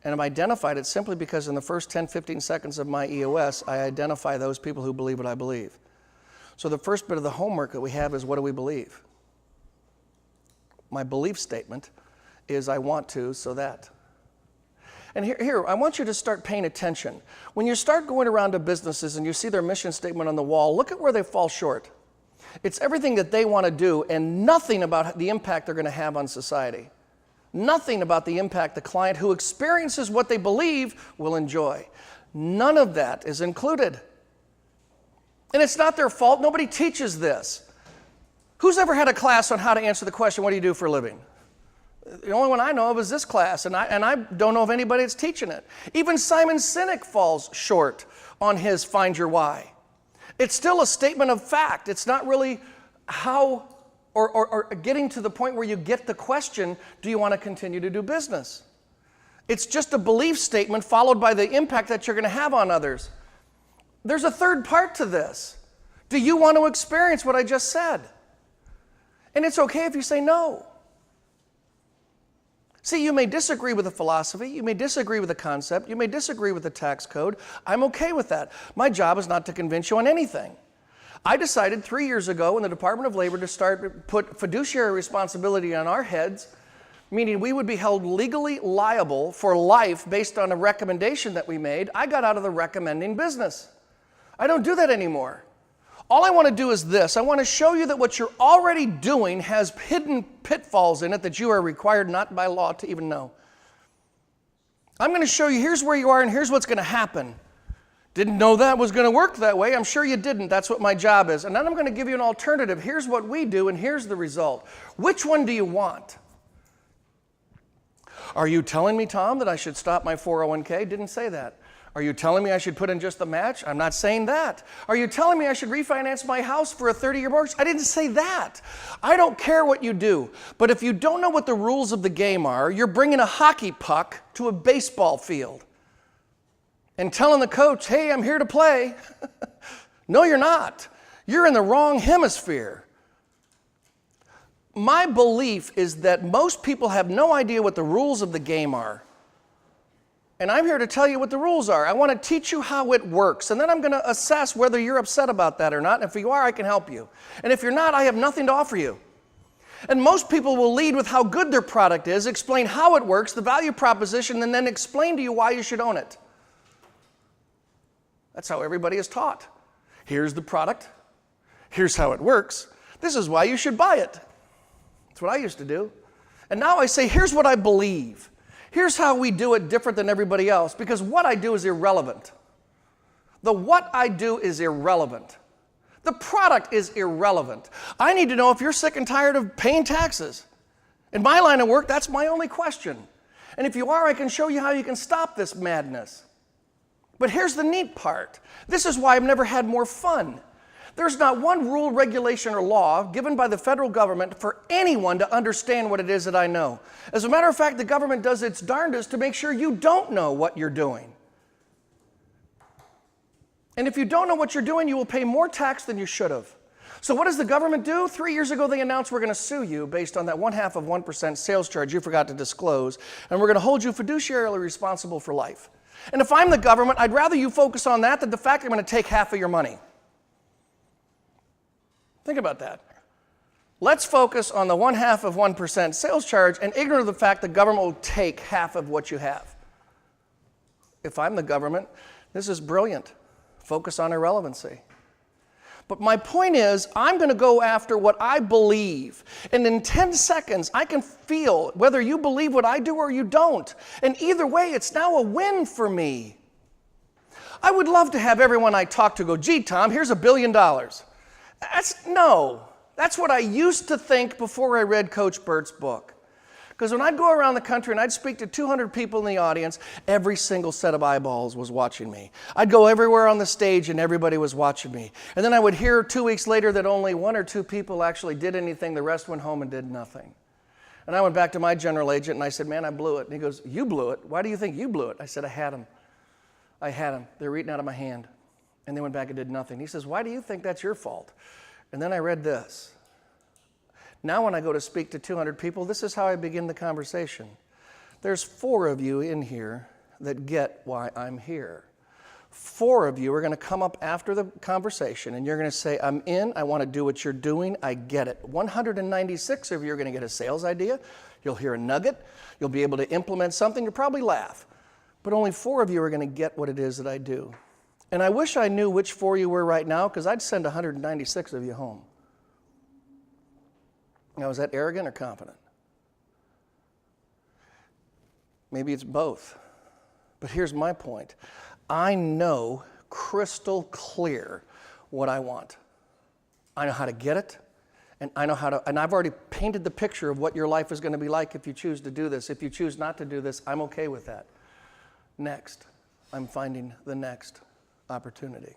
And I've identified it simply because in the first 10, 15 seconds of my E.O.S., I identify those people who believe what I believe. So the first bit of the homework that we have is, what do we believe? My belief statement is, I want to, so that. And here, I want you to start paying attention. When you start going around to businesses and you see their mission statement on the wall, look at where they fall short. It's everything that they want to do and nothing about the impact they're going to have on society. Nothing about the impact the client who experiences what they believe will enjoy. None of that is included. And it's not their fault. Nobody teaches this. Who's ever had a class on how to answer the question, what do you do for a living? The only one I know of is this class, and I don't know of anybody that's teaching it. Even Simon Sinek falls short on his Find Your Why. It's still a statement of fact. It's not really how or getting to the point where you get the question, do you want to continue to do business? It's just a belief statement followed by the impact that you're going to have on others. There's a third part to this. Do you want to experience what I just said? And it's okay if you say no. See, you may disagree with the philosophy, you may disagree with the concept, you may disagree with the tax code. I'm okay with that. My job is not to convince you on anything. I decided 3 years ago in the Department of Labor to put fiduciary responsibility on our heads, meaning we would be held legally liable for life based on a recommendation that we made. I got out of the recommending business. I don't do that anymore. All I want to do is this. I want to show you that what you're already doing has hidden pitfalls in it that you are required not by law to even know. I'm going to show you here's where you are and here's what's going to happen. Didn't know that was going to work that way. I'm sure you didn't. That's what my job is. And then I'm going to give you an alternative. Here's what we do and here's the result. Which one do you want? Are you telling me, Tom, that I should stop my 401k? Didn't say that. Are you telling me I should put in just the match? I'm not saying that. Are you telling me I should refinance my house for a 30-year mortgage? I didn't say that. I don't care what you do. But if you don't know what the rules of the game are, you're bringing a hockey puck to a baseball field and telling the coach, hey, I'm here to play. No, you're not. You're in the wrong hemisphere. My belief is that most people have no idea what the rules of the game are. And I'm here to tell you what the rules are. I want to teach you how it works. And then I'm going to assess whether you're upset about that or not. And if you are, I can help you. And if you're not, I have nothing to offer you. And most people will lead with how good their product is, explain how it works, the value proposition, and then explain to you why you should own it. That's how everybody is taught. Here's the product. Here's how it works. This is why you should buy it. That's what I used to do. And now I say, here's what I believe. Here's how we do it different than everybody else, because what I do is irrelevant. The what I do is irrelevant. The product is irrelevant. I need to know if you're sick and tired of paying taxes. In my line of work, that's my only question. And if you are, I can show you how you can stop this madness. But here's the neat part. This is why I've never had more fun. There's not one rule, regulation, or law given by the federal government for anyone to understand what it is that I know. As a matter of fact, the government does its darndest to make sure you don't know what you're doing. And if you don't know what you're doing, you will pay more tax than you should have. So what does the government do? 3 years ago, they announced we're going to sue you based on that 0.5% sales charge you forgot to disclose, and we're going to hold you fiduciarily responsible for life. And if I'm the government, I'd rather you focus on that than the fact that I'm going to take half of your money. Think about that. Let's focus on the 0.5% sales charge and ignorant of the fact the government will take half of what you have. If I'm the government, this is brilliant. Focus on irrelevancy. But my point is, I'm going to go after what I believe. And in 10 seconds, I can feel whether you believe what I do or you don't. And either way, it's now a win for me. I would love to have everyone I talk to go, gee, Tom, here's $1 billion. That's what I used to think before I read Coach Burt's book. Because when I'd go around the country and I'd speak to 200 people in the audience, every single set of eyeballs was watching me. I'd go everywhere on the stage and everybody was watching me. And then I would hear 2 weeks later that only 1 or 2 people actually did anything. The rest went home and did nothing. And I went back to my general agent and I said, man, I blew it. And he goes, you blew it? Why do you think you blew it? I said, I had them. They were eating out of my hand. And they went back and did nothing. He says, why do you think that's your fault? And then I read this. Now when I go to speak to 200 people, this is how I begin the conversation. There's 4 of you in here that get why I'm here. 4 of you are going to come up after the conversation and you're going to say, I'm in, I want to do what you're doing, I get it. 196 of you are going to get a sales idea, you'll hear a nugget, you'll be able to implement something, you'll probably laugh. But only 4 of you are going to get what it is that I do. And I wish I knew which 4 you were right now, because I'd send 196 of you home. Now, is that arrogant or confident? Maybe it's both. But here's my point. I know crystal clear what I want. I know how to get it, and I know how to, and I've already painted the picture of what your life is going to be like if you choose to do this. If you choose not to do this, I'm okay with that. Next, I'm finding the next opportunity.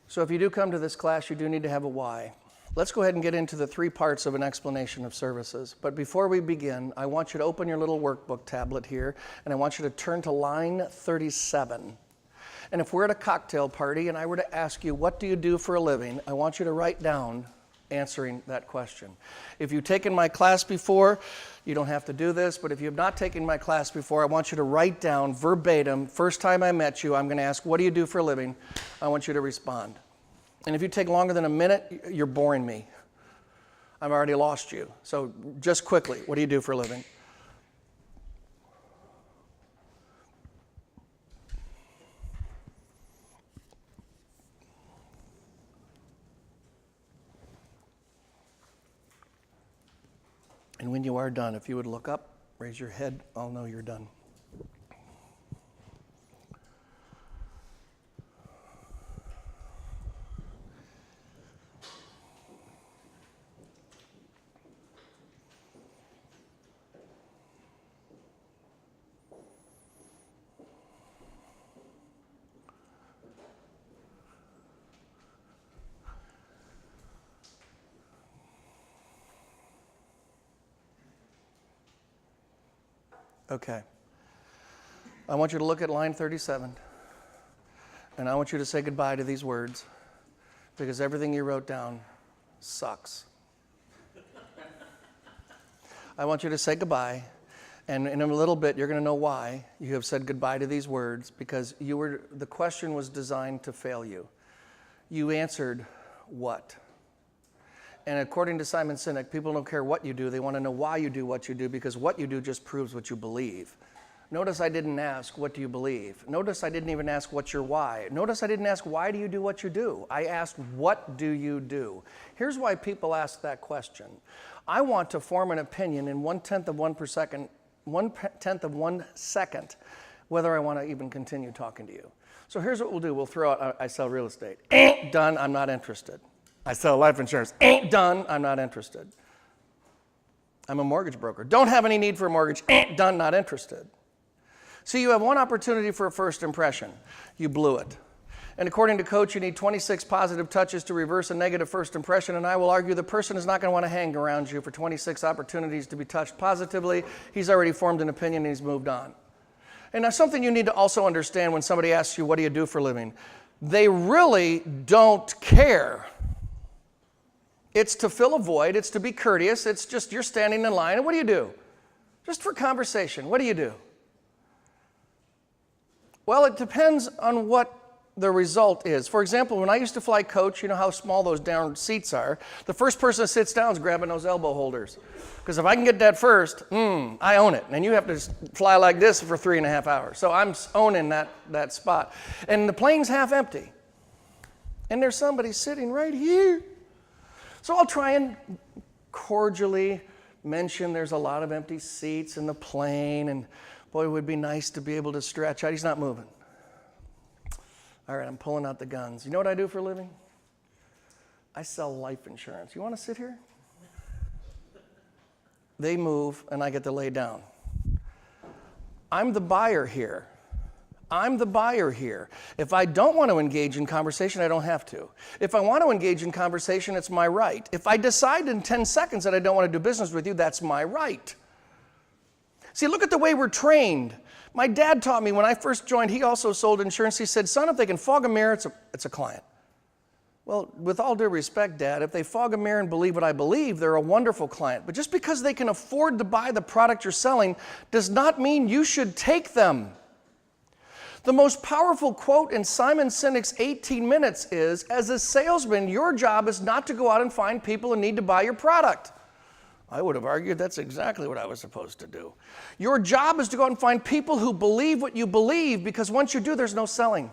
So if you do come to this class, you do need to have a why. Let's go ahead and get into the 3 parts of an explanation of services. But before we begin, I want you to open your little workbook tablet here, and I want you to turn to line 37. And if we're at a cocktail party and I were to ask you, what do you do for a living? I want you to write down answering that question. If you've taken my class before, you don't have to do this, but if you have not taken my class before, I want you to write down verbatim, first time I met you, I'm going to ask, what do you do for a living? I want you to respond. And if you take longer than a minute, you're boring me. I've already lost you. So just quickly, what do you do for a living? And when you are done, if you would look up, raise your head, I'll know you're done. Okay. I want you to look at line 37, and I want you to say goodbye to these words, because everything you wrote down sucks. I want you to say goodbye, and in a little bit you're going to know why you have said goodbye to these words, because the question was designed to fail you. You answered what? And according to Simon Sinek, people don't care what you do. They want to know why you do what you do, because what you do just proves what you believe. Notice I didn't ask, what do you believe? Notice I didn't even ask, what's your why? Notice I didn't ask, why do you do what you do? I asked, what do you do? Here's why people ask that question. I want to form an opinion in 1/10 of 1 second, whether I want to even continue talking to you. So here's what we'll do. We'll throw out, I sell real estate. Ain't done, I'm not interested. I sell life insurance. Ain't done, I'm not interested. I'm a mortgage broker. Don't have any need for a mortgage. Ain't done, not interested. See, you have one opportunity for a first impression. You blew it. And according to Coach, you need 26 positive touches to reverse a negative first impression, and I will argue the person is not going to want to hang around you for 26 opportunities to be touched positively. He's already formed an opinion and he's moved on. And now something you need to also understand when somebody asks you, what do you do for a living? They really don't care. It's to fill a void. It's to be courteous. It's just you're standing in line, and what do you do? Just for conversation, what do you do? Well, it depends on what the result is. For example, when I used to fly coach, you know how small those down seats are. The first person that sits down is grabbing those elbow holders. Because if I can get that first, I own it. And you have to fly like this for 3.5 hours. So I'm owning that spot. And the plane's half empty. And there's somebody sitting right here. So I'll try and cordially mention there's a lot of empty seats in the plane, and boy, it would be nice to be able to stretch out. He's not moving. All right, I'm pulling out the guns. You know what I do for a living? I sell life insurance. You want to sit here? They move, and I get to lay down. I'm the buyer here. I'm the buyer here. If I don't want to engage in conversation, I don't have to. If I want to engage in conversation, it's my right. If I decide in 10 seconds that I don't want to do business with you, that's my right. See, look at the way we're trained. My dad taught me when I first joined, he also sold insurance. He said, son, if they can fog a mirror, it's a client. Well, with all due respect, Dad, if they fog a mirror and believe what I believe, they're a wonderful client. But just because they can afford to buy the product you're selling does not mean you should take them. The most powerful quote in Simon Sinek's 18 Minutes is, as a salesman, your job is not to go out and find people who need to buy your product. I would have argued that's exactly what I was supposed to do. Your job is to go out and find people who believe what you believe, because once you do, there's no selling.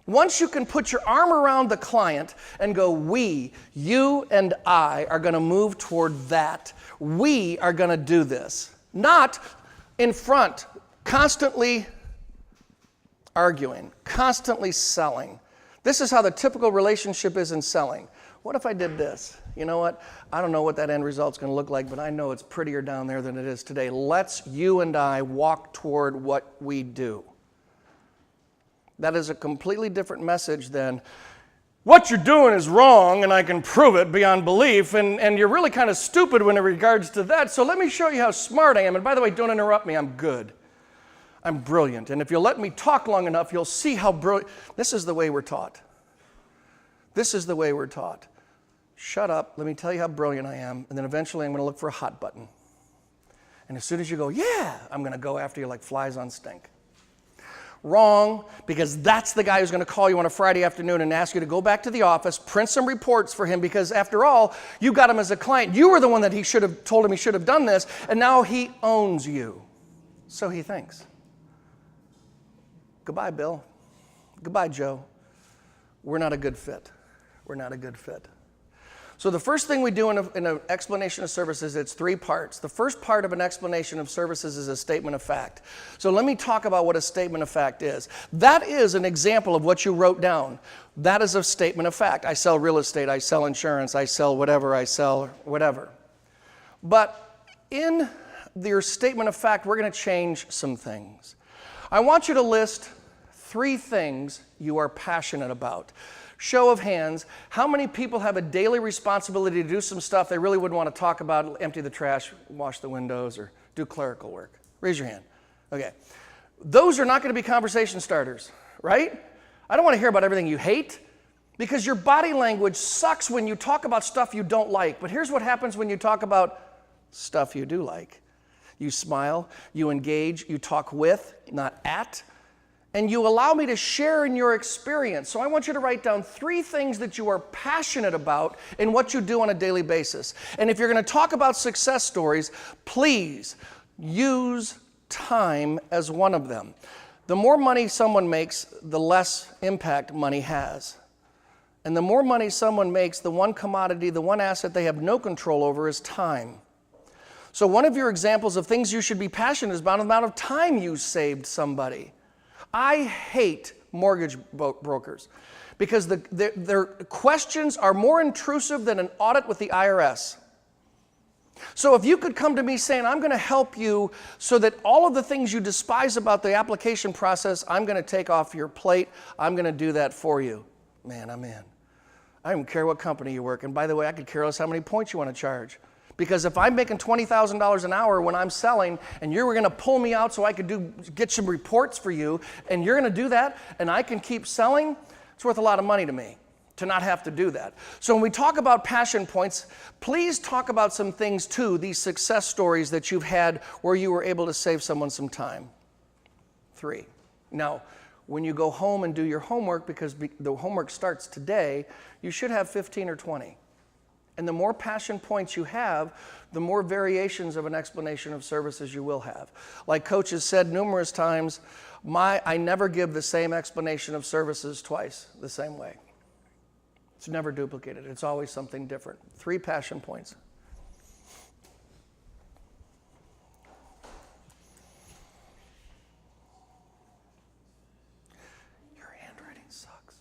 Once you can put your arm around the client and go, we, you and I are going to move toward that. We are going to do this. Not in front, constantly arguing, constantly selling. This is how the typical relationship is in selling. What if I did this? You know what? I don't know what that end result's going to look like, but I know it's prettier down there than it is today. Let's you and I walk toward what we do. That is a completely different message than, what you're doing is wrong and I can prove it beyond belief, and you're really kind of stupid when it regards to that, so let me show you how smart I am. And by the way, don't interrupt me, I'm good. I'm brilliant. And if you'll let me talk long enough, you'll see how brilliant. This is the way we're taught. This is the way we're taught. Shut up, let me tell you how brilliant I am, and then eventually I'm going to look for a hot button. And as soon as you go, yeah, I'm going to go after you like flies on stink. Wrong, because that's the guy who's going to call you on a Friday afternoon and ask you to go back to the office, print some reports for him, because after all, you got him as a client. You were the one that he should have told him he should have done this, and now he owns you. So he thinks. Goodbye, Bill. Goodbye, Joe. We're not a good fit. We're not a good fit. So the first thing we do in an explanation of services, it's 3 parts. The first part of an explanation of services is a statement of fact. So let me talk about what a statement of fact is. That is an example of what you wrote down. That is a statement of fact. I sell real estate, I sell insurance, I sell whatever. But in your statement of fact, we're going to change some things. I want you to list 3 things you are passionate about. Show of hands, how many people have a daily responsibility to do some stuff they really wouldn't want to talk about, empty the trash, wash the windows, or do clerical work? Raise your hand. Okay. Those are not going to be conversation starters, right? I don't want to hear about everything you hate, because your body language sucks when you talk about stuff you don't like. But here's what happens when you talk about stuff you do like. You smile, you engage, you talk with, not at, and you allow me to share in your experience. So I want you to write down 3 things that you are passionate about in what you do on a daily basis. And if you're going to talk about success stories, please use time as one of them. The more money someone makes, the less impact money has. And the more money someone makes, the one commodity, the one asset they have no control over is time. So one of your examples of things you should be passionate about is the amount of time you saved somebody. I hate mortgage brokers because their questions are more intrusive than an audit with the IRS. So if you could come to me saying, I'm going to help you so that all of the things you despise about the application process, I'm going to take off your plate, I'm going to do that for you. Man, I'm in. I don't care what company you work. And by the way, I could care less how many points you want to charge. Because if I'm making $20,000 an hour when I'm selling and you're going to pull me out so I could get some reports for you and you're going to do that and I can keep selling, it's worth a lot of money to me to not have to do that. So when we talk about passion points, please talk about some things too, these success stories that you've had where you were able to save someone some time. 3. Now, when you go home and do your homework, because the homework starts today, you should have 15 or 20. And the more passion points you have, the more variations of an explanation of services you will have. Like Coach has said numerous times, I never give the same explanation of services twice the same way. It's never duplicated. It's always something different. 3 passion points. Your handwriting sucks.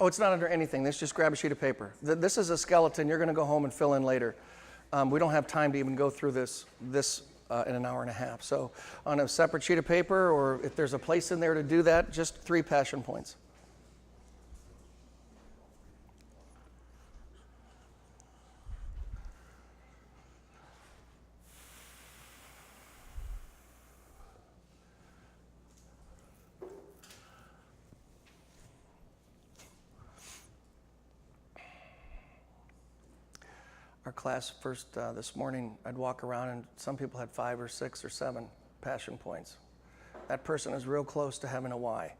Oh, it's not under anything. Let's just grab a sheet of paper. This is a skeleton. You're going to go home and fill in later. We don't have time to even go through this in an hour and a half. So on a separate sheet of paper, or if there's a place in there to do that, just 3 passion points. Our class first this morning, I'd walk around and some people had 5 or 6 or 7 passion points. That person is real close to having a why.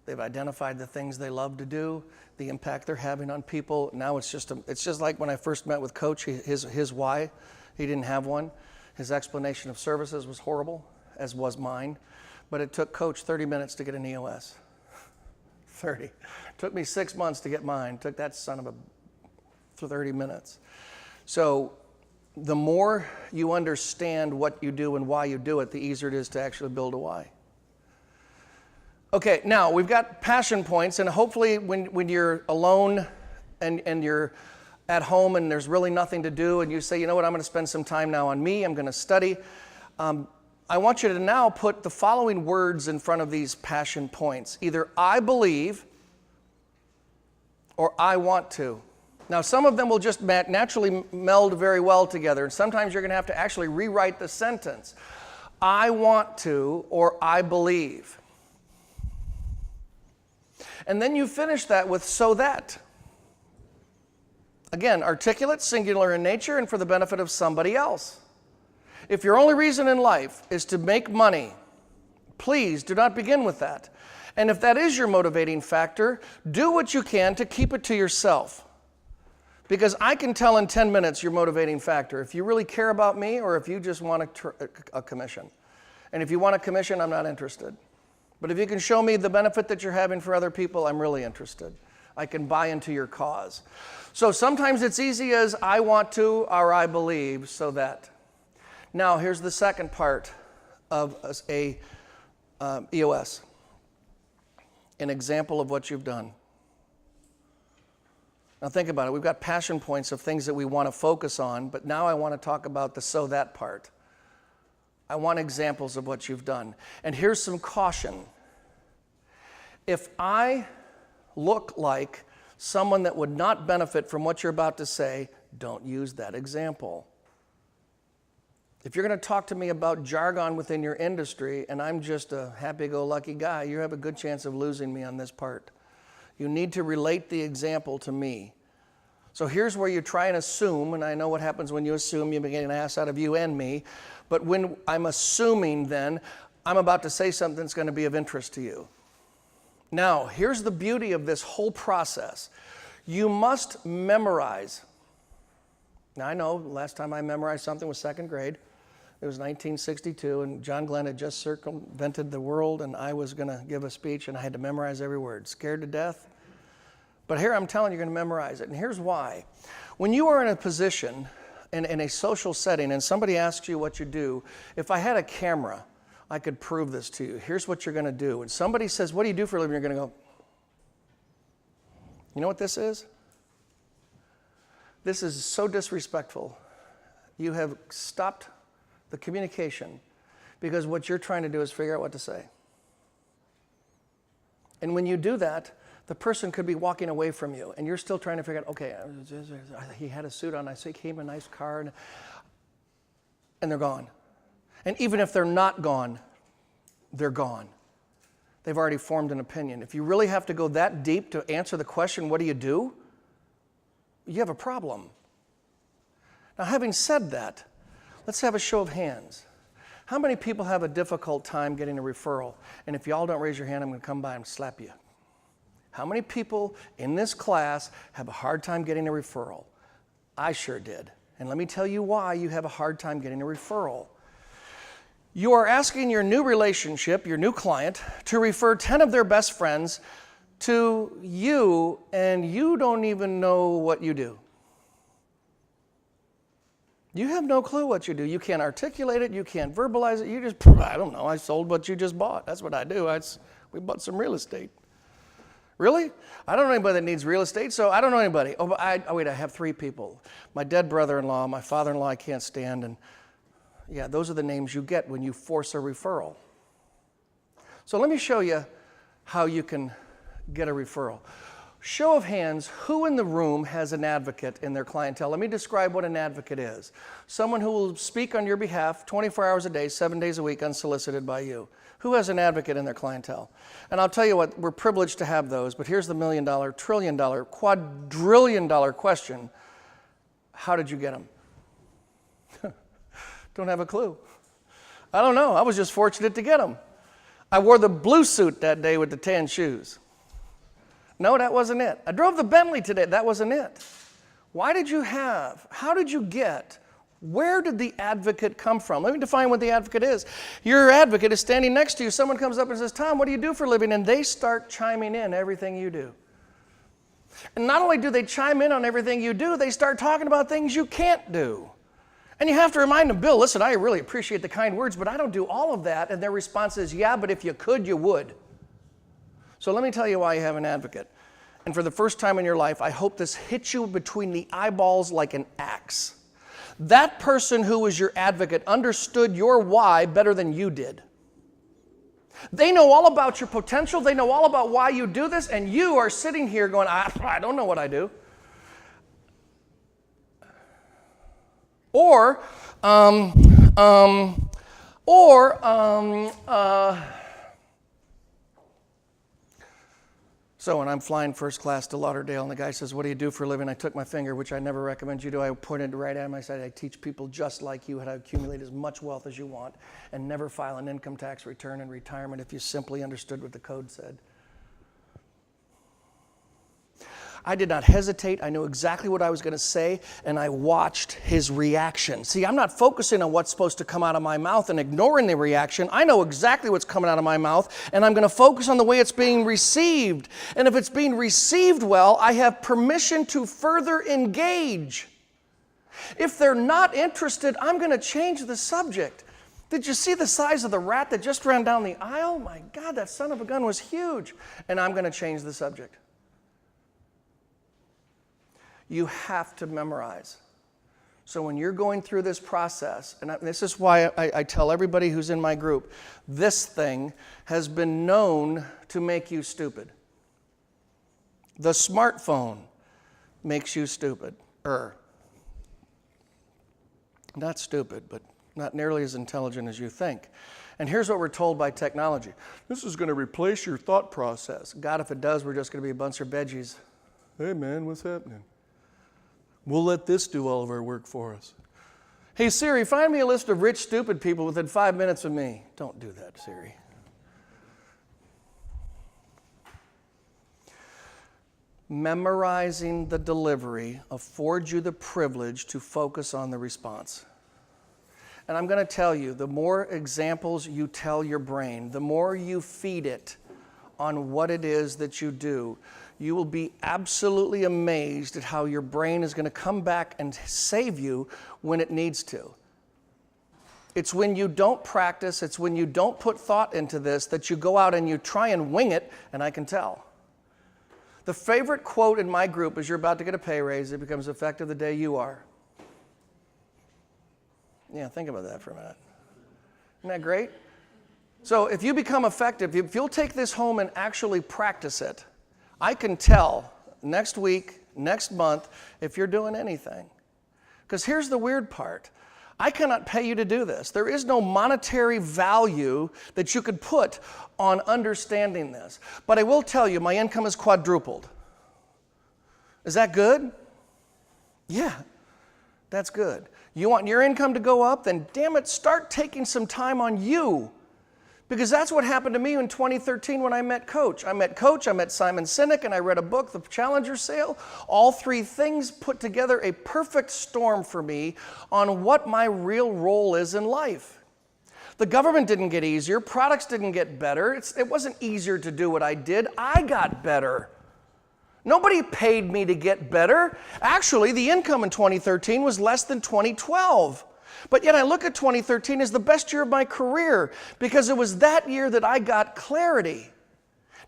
They've identified the things they love to do, the impact they're having on people. Now it's just like when I first met with Coach, his why, he didn't have one. His explanation of services was horrible, as was mine. But it took Coach 30 minutes to get an E.O.S. 30. Took me 6 months to get mine. Took that son of a 30 minutes. So the more you understand what you do and why you do it, the easier it is to actually build a why. Okay, now we've got passion points, and hopefully when you're alone and you're at home and there's really nothing to do and you say, you know what, I'm going to spend some time now on me, I'm going to study. I want you to now put the following words in front of these passion points. Either I believe or I want to. Now, some of them will just naturally meld very well together, and sometimes you're going to have to actually rewrite the sentence. I want to, or I believe. And then you finish that with so that. Again, articulate, singular in nature, and for the benefit of somebody else. If your only reason in life is to make money, please do not begin with that. And if that is your motivating factor, do what you can to keep it to yourself. Because I can tell in 10 minutes your motivating factor, if you really care about me or if you just want a commission. And if you want a commission, I'm not interested. But if you can show me the benefit that you're having for other people, I'm really interested. I can buy into your cause. So sometimes it's easy as I want to or I believe, so that. Now here's the second part of a E.O.S. An example of what you've done. Now think about it. We've got passion points of things that we want to focus on, but now I want to talk about the so that part. I want examples of what you've done. And here's some caution. If I look like someone that would not benefit from what you're about to say, don't use that example. If you're going to talk to me about jargon within your industry and I'm just a happy-go-lucky guy, you have a good chance of losing me on this part. You need to relate the example to me. So here's where you try and assume, and I know what happens when you assume, you get an ass out of you and me, but when I'm assuming then, I'm about to say something that's going to be of interest to you. Now, here's the beauty of this whole process. You must memorize. Now, I know last time I memorized something was second grade. It was 1962, and John Glenn had just circumvented the world, and I was going to give a speech, and I had to memorize every word. Scared to death. But here I'm telling you, you're going to memorize it, and here's why. When you are in a position, in a social setting, and somebody asks you what you do, if I had a camera, I could prove this to you. Here's what you're going to do. When somebody says, what do you do for a living? You're going to go, you know what this is? This is so disrespectful. You have stopped the communication because what you're trying to do is figure out what to say. And when you do that, the person could be walking away from you, and you're still trying to figure out, okay, he had a suit on, I see he came in a nice car, and they're gone. And even if they're not gone, they're gone. They've already formed an opinion. If you really have to go that deep to answer the question, what do you do? You have a problem. Now, having said that, let's have a show of hands. How many people have a difficult time getting a referral? And if y'all don't raise your hand, I'm going to come by and slap you. How many people in this class have a hard time getting a referral? I sure did. And let me tell you why you have a hard time getting a referral. You are asking your new relationship, your new client, to refer 10 of their best friends to you, and you don't even know what you do. You have no clue what you do. You can't articulate it. You can't verbalize it. You just, I don't know, I sold what you just bought. That's what I do. We bought some real estate. Really? I don't know anybody that needs real estate, so I don't know anybody. Oh, wait, I have 3 people. My dead brother-in-law, my father-in-law I can't stand, and yeah, those are the names you get when you force a referral. So let me show you how you can get a referral. Show of hands, who in the room has an advocate in their clientele? Let me describe what an advocate is. Someone who will speak on your behalf 24 hours a day, 7 days a week, unsolicited by you. Who has an advocate in their clientele? And I'll tell you what, we're privileged to have those, but here's the $1 million, $1 trillion, quadrillion-dollar question. How did you get them? Don't have a clue. I don't know. I was just fortunate to get them. I wore the blue suit that day with the tan shoes. No, that wasn't it. I drove the Bentley today. That wasn't it. Why did you have? How did you get? Where did the advocate come from? Let me define what the advocate is. Your advocate is standing next to you. Someone comes up and says, Tom, what do you do for a living? And they start chiming in everything you do. And not only do they chime in on everything you do, they start talking about things you can't do. And you have to remind them, Bill, listen, I really appreciate the kind words, but I don't do all of that. And their response is, yeah, but if you could, you would. So let me tell you why you have an advocate. And for the first time in your life, I hope this hits you between the eyeballs like an axe. That person who was your advocate understood your why better than you did. They know all about your potential. They know all about why you do this. And you are sitting here going, I don't know what I do. So when I'm flying first class to Lauderdale and the guy says, what do you do for a living? I took my finger, which I never recommend you do. I pointed right at him. I said, I teach people just like you how to accumulate as much wealth as you want and never file an income tax return in retirement if you simply understood what the code said. I did not hesitate. I knew exactly what I was going to say, and I watched his reaction. See, I'm not focusing on what's supposed to come out of my mouth and ignoring the reaction. I know exactly what's coming out of my mouth, and I'm going to focus on the way it's being received. And if it's being received well, I have permission to further engage. If they're not interested, I'm going to change the subject. Did you see the size of the rat that just ran down the aisle? My God, that son of a gun was huge. And I'm going to change the subject. You have to memorize. So when you're going through this process, and this is why I tell everybody who's in my group, this thing has been known to make you stupid. The smartphone makes you stupid. Not stupid, but not nearly as intelligent as you think. And here's what we're told by technology. This is going to replace your thought process. God, if it does, we're just going to be a bunch of veggies. Hey, man, what's happening? We'll let this do all of our work for us. Hey, Siri, find me a list of rich, stupid people within 5 minutes of me. Don't do that, Siri. Memorizing the delivery affords you the privilege to focus on the response. And I'm going to tell you, the more examples you tell your brain, the more you feed it on what it is that you do, you will be absolutely amazed at how your brain is going to come back and save you when it needs to. It's when you don't practice, it's when you don't put thought into this that you go out and you try and wing it, and I can tell. The favorite quote in my group is, you're about to get a pay raise, it becomes effective the day you are. Yeah, think about that for a minute. Isn't that great? So if you become effective, if you'll take this home and actually practice it, I can tell next week, next month, if you're doing anything. Because here's the weird part. I cannot pay you to do this. There is no monetary value that you could put on understanding this. But I will tell you, my income is quadrupled. Is that good? Yeah, that's good. You want your income to go up? Then damn it, start taking some time on you. Because that's what happened to me in 2013 when I met Coach. I met Simon Sinek, and I read a book, The Challenger Sale. All three things put together a perfect storm for me on what my real role is in life. The government didn't get easier. Products didn't get better. It wasn't easier to do what I did. I got better. Nobody paid me to get better. Actually, the income in 2013 was less than 2012. But yet I look at 2013 as the best year of my career because it was that year that I got clarity.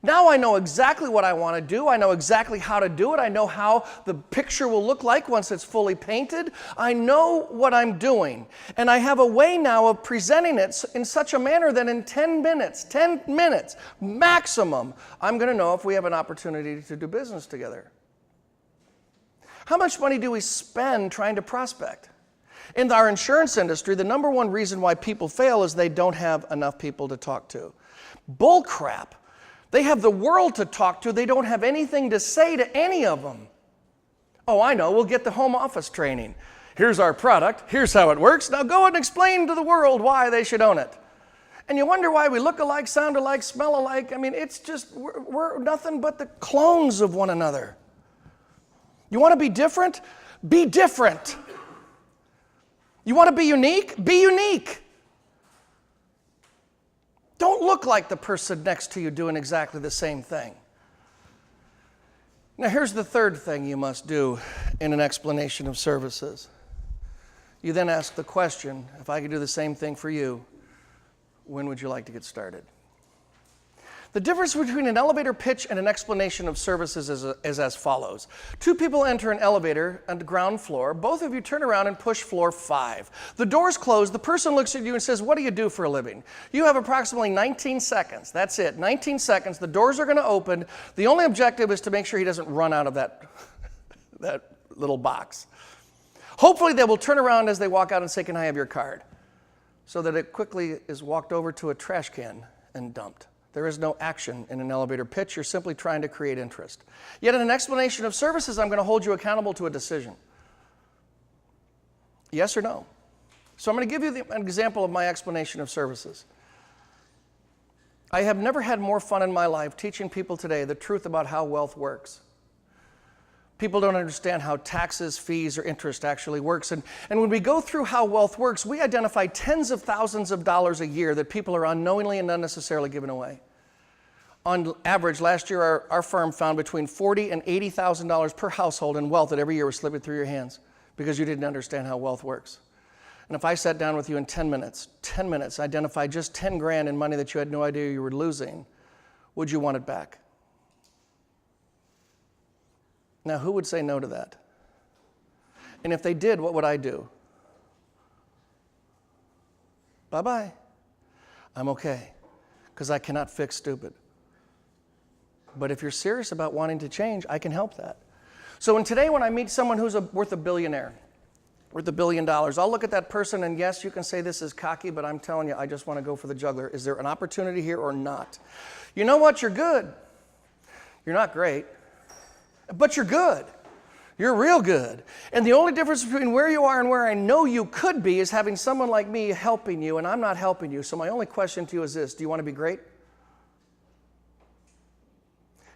Now I know exactly what I want to do. I know exactly how to do it. I know how the picture will look like once it's fully painted. I know what I'm doing. And I have a way now of presenting it in such a manner that in 10 minutes maximum, I'm going to know if we have an opportunity to do business together. How much money do we spend trying to prospect? In our insurance industry, the number one reason why people fail is they don't have enough people to talk to. Bull crap. They have the world to talk to. They don't have anything to say to any of them. Oh, I know. We'll get the home office training. Here's our product. Here's how it works. Now go and explain to the world why they should own it. And you wonder why we look alike, sound alike, smell alike. I mean, it's just, we're nothing but the clones of one another. You want to be different? Be different. You want to be unique? Be unique. Don't look like the person next to you doing exactly the same thing. Now, here's the third thing you must do in an explanation of services. You then ask the question, if I could do the same thing for you, when would you like to get started? The difference between an elevator pitch and an explanation of services is as follows. Two people enter an elevator on the ground floor. Both of you turn around and push floor 5. The doors close. The person looks at you and says, what do you do for a living? You have approximately 19 seconds. That's it. 19 seconds. The doors are going to open. The only objective is to make sure he doesn't run out of that little box. Hopefully they will turn around as they walk out and say, can I have your card? So that it quickly is walked over to a trash can and dumped. There is no action in an elevator pitch. You're simply trying to create interest. Yet in an explanation of services, I'm going to hold you accountable to a decision. Yes or no? So I'm going to give you an example of my explanation of services. I have never had more fun in my life teaching people today the truth about how wealth works. People don't understand how taxes, fees, or interest actually works. And when we go through how wealth works, we identify tens of thousands of dollars a year that people are unknowingly and unnecessarily giving away. On average, last year, our firm found between $40,000 and $80,000 per household in wealth that every year was slipping through your hands because you didn't understand how wealth works. And if I sat down with you in 10 minutes, identified just 10 grand in money that you had no idea you were losing, would you want it back? Now, who would say no to that? And if they did, what would I do? Bye-bye. I'm okay, because I cannot fix stupid. But if you're serious about wanting to change, I can help that. So today when I meet someone who's worth $1 billion, worth $1 billion, I'll look at that person and yes, you can say this is cocky, but I'm telling you, I just want to go for the juggler. Is there an opportunity here or not? You know what? You're good. You're not great, but you're good. You're real good. And the only difference between where you are and where I know you could be is having someone like me helping you, and I'm not helping you. So my only question to you is this: do you want to be great?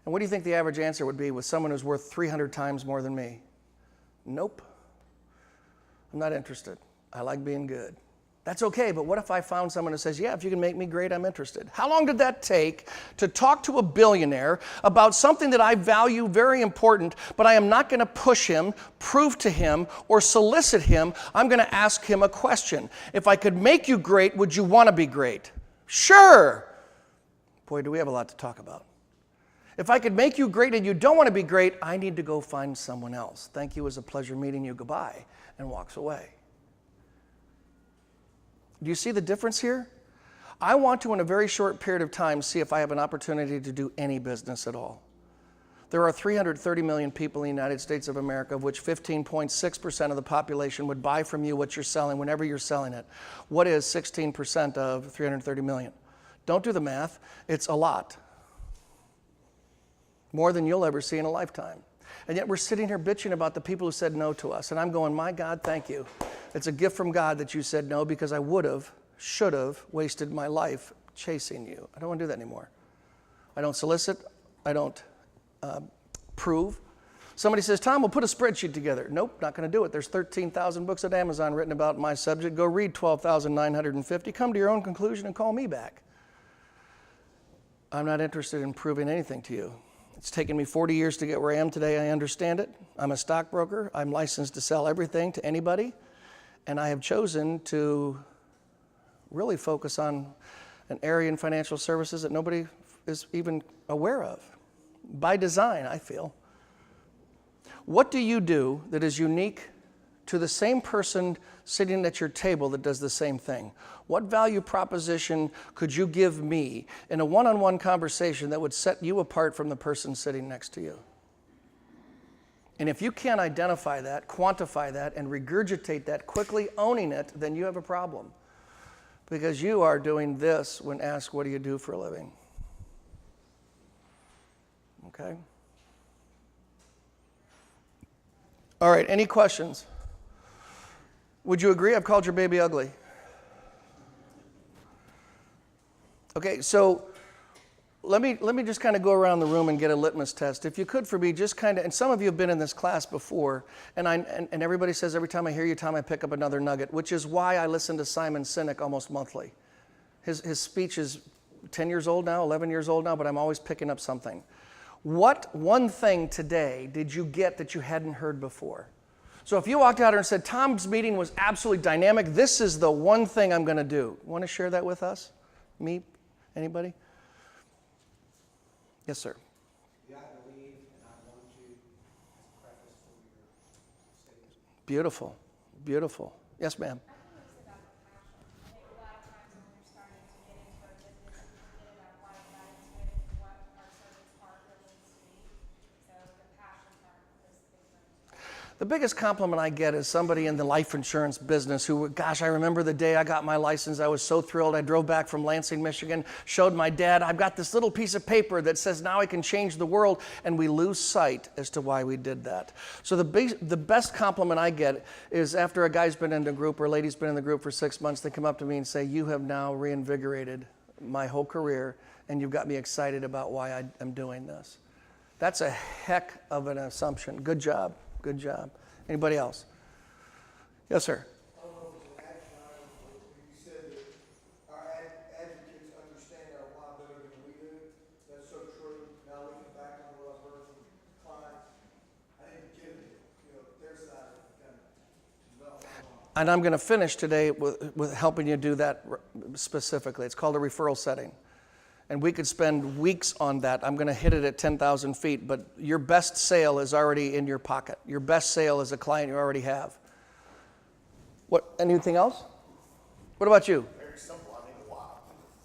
And what do you think the average answer would be with someone who's worth 300 times more than me? Nope. I'm not interested. I like being good. That's okay, but what if I found someone who says, yeah, if you can make me great, I'm interested? How long did that take to talk to a billionaire about something that I value very important, but I am not going to push him, prove to him, or solicit him? I'm going to ask him a question. If I could make you great, would you want to be great? Sure. Boy, do we have a lot to talk about. If I could make you great and you don't want to be great, I need to go find someone else. Thank you, it was a pleasure meeting you. Goodbye. And walks away. Do you see the difference here? I want to, in a very short period of time, see if I have an opportunity to do any business at all. There are 330 million people in the United States of America, of which 15.6% of the population would buy from you what you're selling whenever you're selling it. What is 16% of 330 million? Don't do the math. It's a lot. More than you'll ever see in a lifetime. And yet we're sitting here bitching about the people who said no to us. And I'm going, my God, thank you. It's a gift from God that you said no, because I would have, should have wasted my life chasing you. I don't want to do that anymore. I don't solicit. I don't prove. Somebody says, Tom, we'll put a spreadsheet together. Nope, not going to do it. There's 13,000 books at Amazon written about my subject. Go read 12,950. Come to your own conclusion and call me back. I'm not interested in proving anything to you. It's taken me 40 years to get where I am today. I understand it. I'm a stockbroker. I'm licensed to sell everything to anybody. And I have chosen to really focus on an area in financial services that nobody is even aware of. By design, I feel. What do you do that is unique to the same person sitting at your table that does the same thing? What value proposition could you give me in a one-on-one conversation that would set you apart from the person sitting next to you? And if you can't identify that, quantify that, and regurgitate that quickly, owning it, then you have a problem. Because you are doing this when asked, what do you do for a living? Okay? All right, any questions? Would you agree I've called your baby ugly? Okay, so let me just kind of go around the room and get a litmus test. If you could for me, just kind of, and some of you have been in this class before, and everybody says every time I hear you, Tom, I pick up another nugget, which is why I listen to Simon Sinek almost monthly. His speech is 10 years old now, 11 years old now, but I'm always picking up something. What one thing today did you get that you hadn't heard before? So if you walked out here and said, Tom's meeting was absolutely dynamic, this is the one thing I'm going to do. Want to share that with us? Me? Anybody? Yes, sir. Yeah, I believe, and I want you as a preface for your statement. Beautiful. Beautiful. Yes, ma'am. I think it's about the passion. I think a lot of times when we're starting to get into a business, we forget about why we got into it and what our service part really needs to be. So the passion part is the big one. The biggest compliment I get is somebody in the life insurance business who, gosh, I remember the day I got my license. I was so thrilled. I drove back from Lansing, Michigan, showed my dad, I've got this little piece of paper that says now I can change the world, and we lose sight as to why we did that. So the best compliment I get is after a guy's been in the group or a lady's been in the group for 6 months, they come up to me and say, you have now reinvigorated my whole career, and you've got me excited about why I'm doing this. That's a heck of an assumption. Good job. Good job. Anybody else? Yes, sir. I don't know if it's an action item, but you said that our advocates understand our why better than we do. That's so true. Now looking back on what I've heard from clients, I didn't get it, their side of it kind of developed. And I'm going to finish today with helping you do that specifically. It's called a referral setting. And we could spend weeks on that. I'm going to hit it at 10,000 feet, but your best sale is already in your pocket. Your best sale is a client you already have. What? Anything else? What about you? Very simple. I need a why.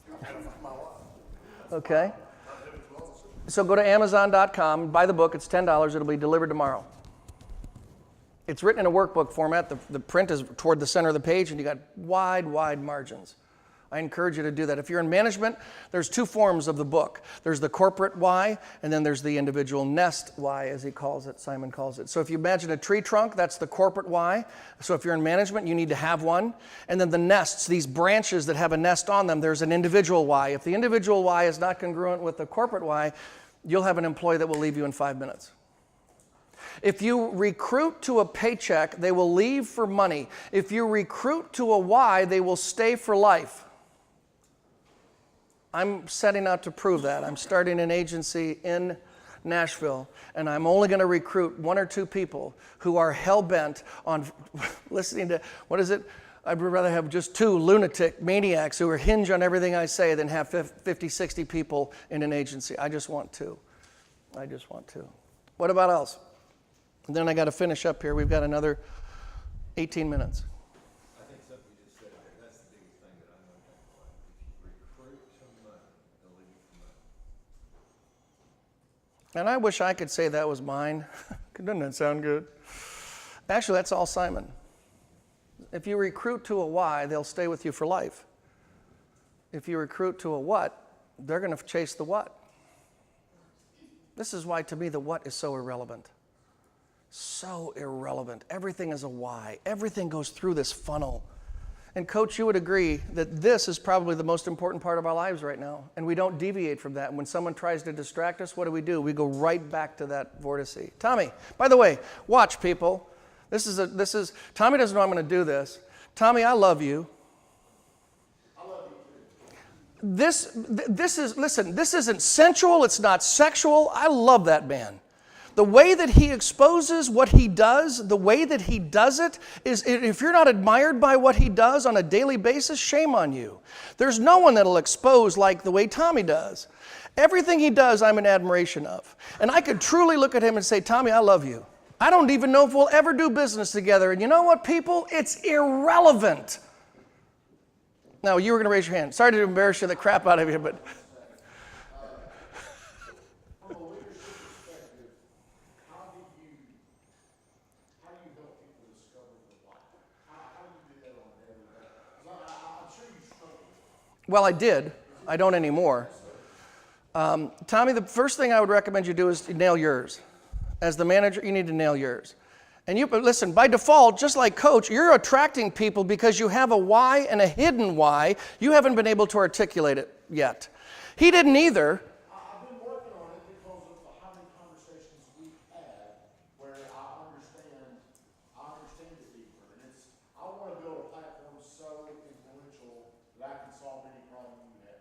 I gotta find my why. Okay. So go to Amazon.com, buy the book. It's $10. It'll be delivered tomorrow. It's written in a workbook format. The print is toward the center of the page, and you got wide margins. I encourage you to do that. If you're in management, there's two forms of the book. There's the corporate why, and then there's the individual nest why, as he calls it, Simon calls it. So if you imagine a tree trunk, that's the corporate why. So if you're in management, you need to have one. And then the nests, these branches that have a nest on them, there's an individual why. If the individual why is not congruent with the corporate why, you'll have an employee that will leave you in 5 minutes. If you recruit to a paycheck, they will leave for money. If you recruit to a why, they will stay for life. I'm setting out to prove that. I'm starting an agency in Nashville, and I'm only going to recruit 1 or 2 people who are hell-bent on listening to, what is it? I'd rather have just 2 lunatic maniacs who are hinge on everything I say than have 50, 60 people in an agency. I just want 2. I just want 2. What about else? And then I got to finish up here. We've got another 18 minutes. I think something you just said there, that's the biggest thing that I'm going to take away. If you recruit somebody, they'll leave you for money. And I wish I could say that was mine. Doesn't that sound good? Actually, that's all Simon. If you recruit to a why, they'll stay with you for life. If you recruit to a what, they're going to chase the what. This is why, to me, the what is so irrelevant. So irrelevant. Everything is a why. Everything goes through this funnel. And Coach, you would agree that this is probably the most important part of our lives right now. And we don't deviate from that. When someone tries to distract us, what do? We go right back to that vortice. Tommy, by the way, watch, people. This is Tommy doesn't know I'm going to do this. Tommy, I love you. I love you too. This isn't sensual. It's not sexual. I love that man. The way that he exposes what he does, the way that he does it, is if you're not admired by what he does on a daily basis, shame on you. There's no one that'll expose like the way Tommy does. Everything he does, I'm in admiration of. And I could truly look at him and say, Tommy, I love you. I don't even know if we'll ever do business together. And you know what, people? It's irrelevant. Now, you were going to raise your hand. Sorry to embarrass you the crap out of you, but... Well, I did. I don't anymore. Tommy, the first thing I would recommend you do is nail yours. As the manager, you need to nail yours. And you, but listen, by default, just like Coach, you're attracting people because you have a why and a hidden why. You haven't been able to articulate it yet. He didn't either. I've been working on it because of how many conversations we've had where I understand it deeper. And I want to build a platform so influential that I can solve any problem you have.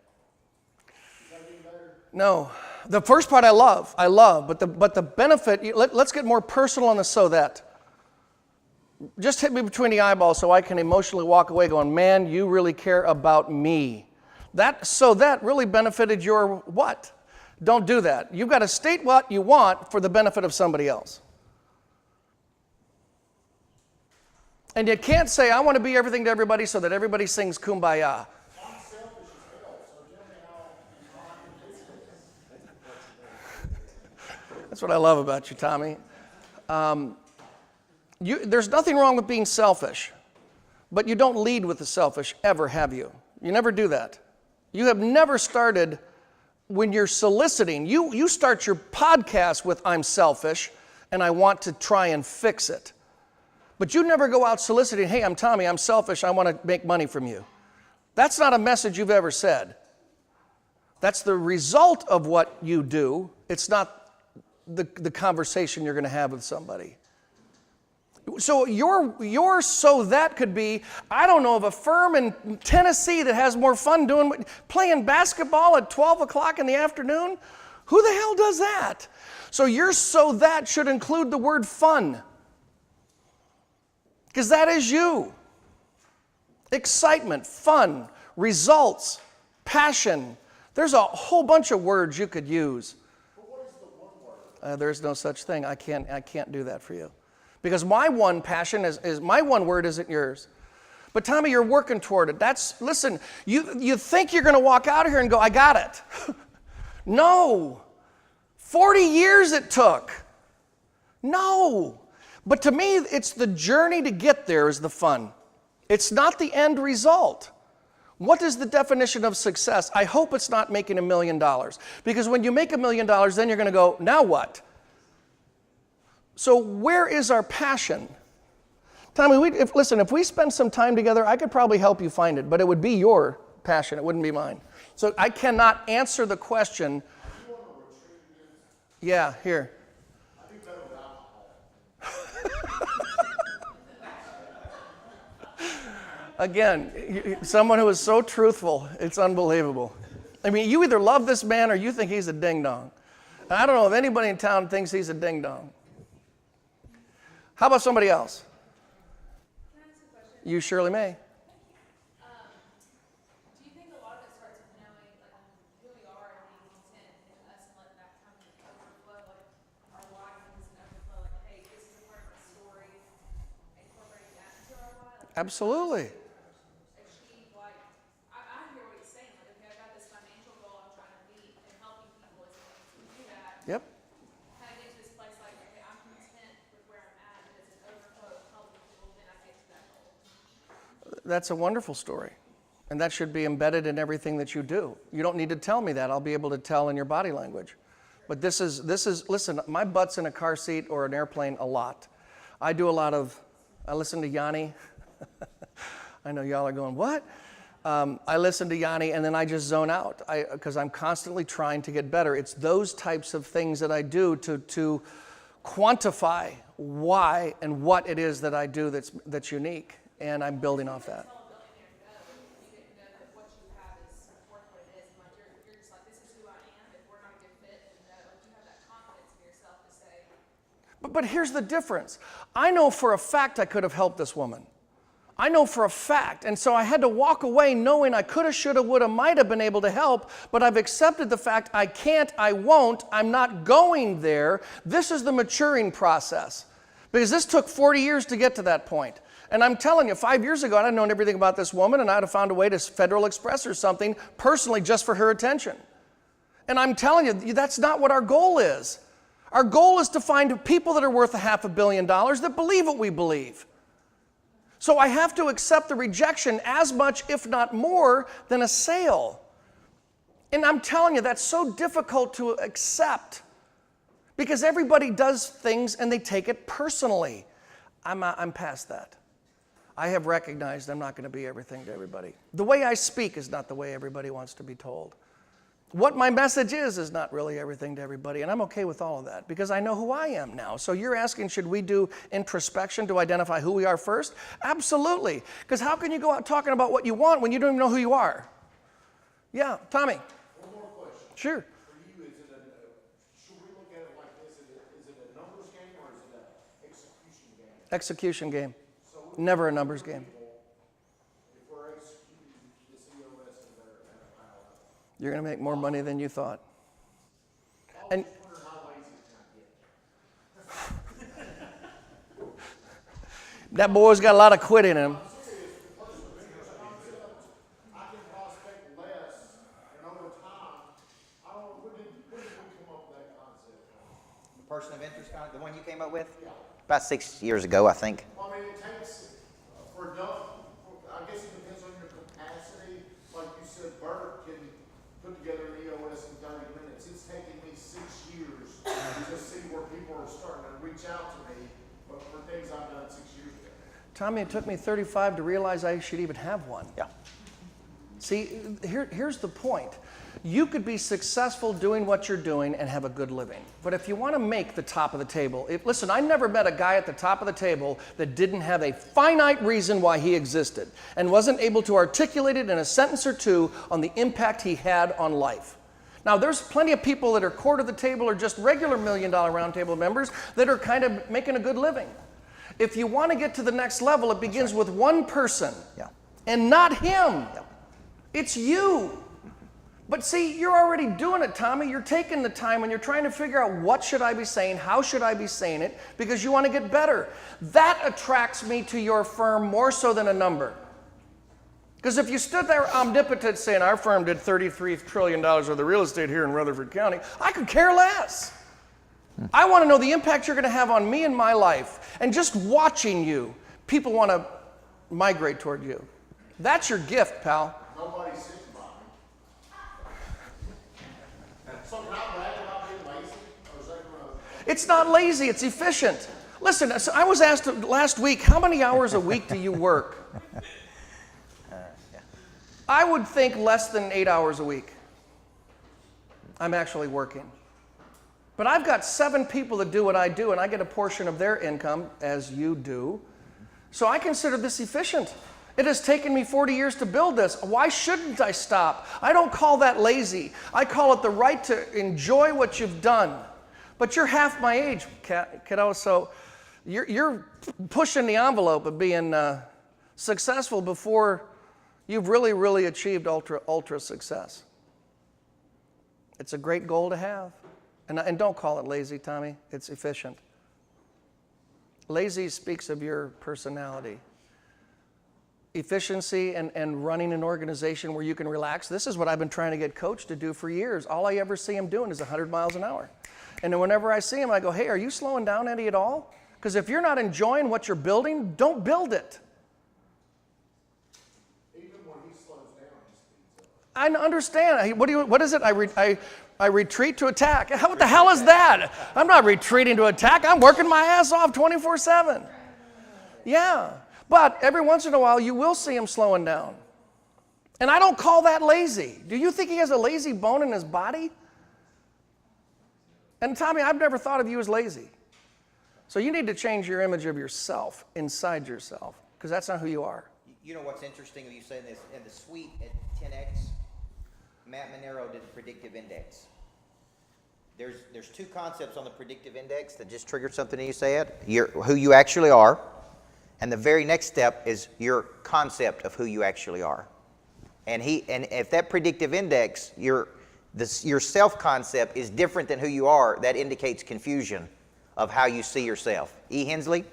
Is that getting better? No. The first part I love, but the benefit, let's get more personal on the so that. Just hit me between the eyeballs so I can emotionally walk away going, man, you really care about me. That really benefited your what? Don't do that. You've got to state what you want for the benefit of somebody else. And you can't say, I want to be everything to everybody so that everybody sings Kumbaya. That's what I love about you, Tommy. There's nothing wrong with being selfish, but you don't lead with the selfish, ever, have you? You never do that. You have never started, when you're soliciting, you start your podcast with, I'm selfish, and I want to try and fix it. But you never go out soliciting, hey, I'm Tommy, I'm selfish, I want to make money from you. That's not a message you've ever said. That's the result of what you do. It's not the conversation you're going to have with somebody. So your so that could be, I don't know of a firm in Tennessee that has more fun playing basketball at 12 o'clock in the afternoon. Who the hell does that? So your so that should include the word fun. Because that is you. Excitement, fun, results, passion. There's a whole bunch of words you could use. There's no such thing. I can't do that for you. Because my one passion is my one word isn't yours. But Tommy, you're working toward it. Listen, you think you're going to walk out of here and go, I got it. No. 40 years it took. No. But to me, it's the journey to get there is the fun. It's not the end result. What is the definition of success? I hope it's not making $1 million. Because when you make $1 million, then you're going to go, now what? So where is our passion? Tommy, if we spend some time together, I could probably help you find it, but it would be your passion. It wouldn't be mine. So I cannot answer the question. Yeah, here. Again, someone who is so truthful, it's unbelievable. I mean, you either love this man or you think he's a ding-dong. And I don't know if anybody in town thinks he's a ding-dong. How about somebody else? Can I ask a question? You surely may. Do you think a lot of it starts with knowing like who we are and being content and us letting that come and overflow, like our life is an overflow, like, hey, this is a part of my story, incorporating that into our life? Like, Absolutely. achieve, like, I hear what he's saying, like, okay, I've got this financial goal I'm trying to meet, and helping people is going to do that. Yep. Kind of get to this place like, okay, I'm content with where I'm at, and it's an overflow of helping people, then I get to that goal. That's a wonderful story. And that should be embedded in everything that you do. You don't need to tell me that. I'll be able to tell in your body language. But this is listen, my butt's in a car seat or an airplane a lot. I listen to Yanni. I know y'all are going, what? I listen to Yanni and then I just zone out because I'm constantly trying to get better. It's those types of things that I do to quantify why and what it is that I do that's unique, and I'm building off that. Tell a billionaire no, you didn't know that what you have is worth what it is, and like you're just like, this is who I am. If we're not a good fit, then no. Like you have that confidence in yourself to say, But here's the difference. I know for a fact I could have helped this woman. I know for a fact. And so I had to walk away knowing I coulda, shoulda, woulda, might have been able to help, but I've accepted the fact I can't, I won't, I'm not going there. This is the maturing process. Because this took 40 years to get to that point. And I'm telling you, 5 years ago, I'd have known everything about this woman, and I'd have found a way to Federal Express or something personally just for her attention. And I'm telling you, that's not what our goal is. Our goal is to find people that are worth $500 million that believe what we believe. So I have to accept the rejection as much, if not more, than a sale. And I'm telling you, that's so difficult to accept because everybody does things and they take it personally. I'm past that. I have recognized I'm not going to be everything to everybody. The way I speak is not the way everybody wants to be told. What my message is not really everything to everybody, and I'm okay with all of that because I know who I am now. So you're asking, should we do introspection to identify who we are first? Absolutely, because how can you go out talking about what you want when you don't even know who you are? Yeah, Tommy. One more question. Sure. For you, should we look at it like this? Is it a numbers game or is it an execution game? Execution game. Never a numbers game. If we're executing this E.O.S. and better at a high level. You're going to make more money than you thought. And I wonder how lazy can I get? that boy's got a lot of quit in him. I can prospect less, and over time, when did we come up with that concept? Person of interest, the one you came up with? About 6 years ago, I think. Well, I mean, it takes, I guess it depends on your capacity. Like you said, Burt can put together an E.O.S. in 30 minutes. It's taken me 6 years to see where people are starting to reach out to me, but for things I've done 6 years ago. Tommy, it took me 35 to realize I should even have one. Yeah. See, here's the point. You could be successful doing what you're doing and have a good living. But if you want to make the top of the table, listen, I never met a guy at the top of the table that didn't have a finite reason why he existed and wasn't able to articulate it in a sentence or two on the impact he had on life. Now, there's plenty of people that are core to the table or just regular $1 Million Round Table members that are kind of making a good living. If you want to get to the next level, it begins with one person. Yeah. And not him. Yeah. It's you. But see, you're already doing it, Tommy. You're taking the time and you're trying to figure out what should I be saying, how should I be saying it, because you want to get better. That attracts me to your firm more so than a number. Because if you stood there omnipotent saying our firm did $33 trillion worth of real estate here in Rutherford County, I could care less. I want to know the impact you're going to have on me and my life. And just watching you, people want to migrate toward you. That's your gift, pal. No So can I brag about being lazy? Or is that going to... It's not lazy, it's efficient. Listen, so I was asked last week, how many hours a week do you work? I would think less than 8 hours a week. I'm actually working. But I've got 7 people that do what I do, and I get a portion of their income, as you do. So I consider this efficient. It has taken me 40 years to build this. Why shouldn't I stop? I don't call that lazy. I call it the right to enjoy what you've done. But you're half my age, kiddo, so you're pushing the envelope of being successful before you've really achieved ultra success. It's a great goal to have. And don't call it lazy, Tommy. It's efficient. Lazy speaks of your personality. Efficiency and running an organization where you can relax. This is what I've been trying to get Coach to do for years. All I ever see him doing is 100 miles an hour. And then whenever I see him, I go, hey, are you slowing down any at all? Because if you're not enjoying what you're building, don't build it. Even when he slows down, he speeds up. I understand. What is it? I retreat to attack. What the hell is that? I'm not retreating to attack. I'm working my ass off 24/7. Yeah. But every once in a while, you will see him slowing down. And I don't call that lazy. Do you think he has a lazy bone in his body? And Tommy, I've never thought of you as lazy. So you need to change your image of yourself inside yourself, because that's not who you are. You know what's interesting, you saying this, in the suite at 10X, Matt Monero did the predictive index. There's 2 concepts on the predictive index that just triggered something you said. Who you actually are, and the very next step is your concept of who you actually are. And if that predictive index, your self-concept is different than who you are, that indicates confusion of how you see yourself. E. Hensley,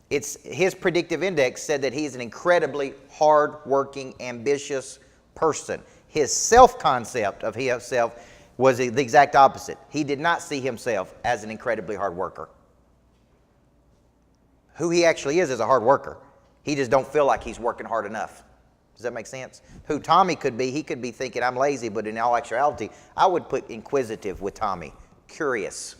his predictive index said that he's an incredibly hard-working, ambitious person. His self-concept of himself was the exact opposite. He did not see himself as an incredibly hard worker. Who he actually is a hard worker. He just don't feel like he's working hard enough. Does that make sense? Who Tommy could be, he could be thinking I'm lazy, but in all actuality, I would put inquisitive with Tommy. Curious.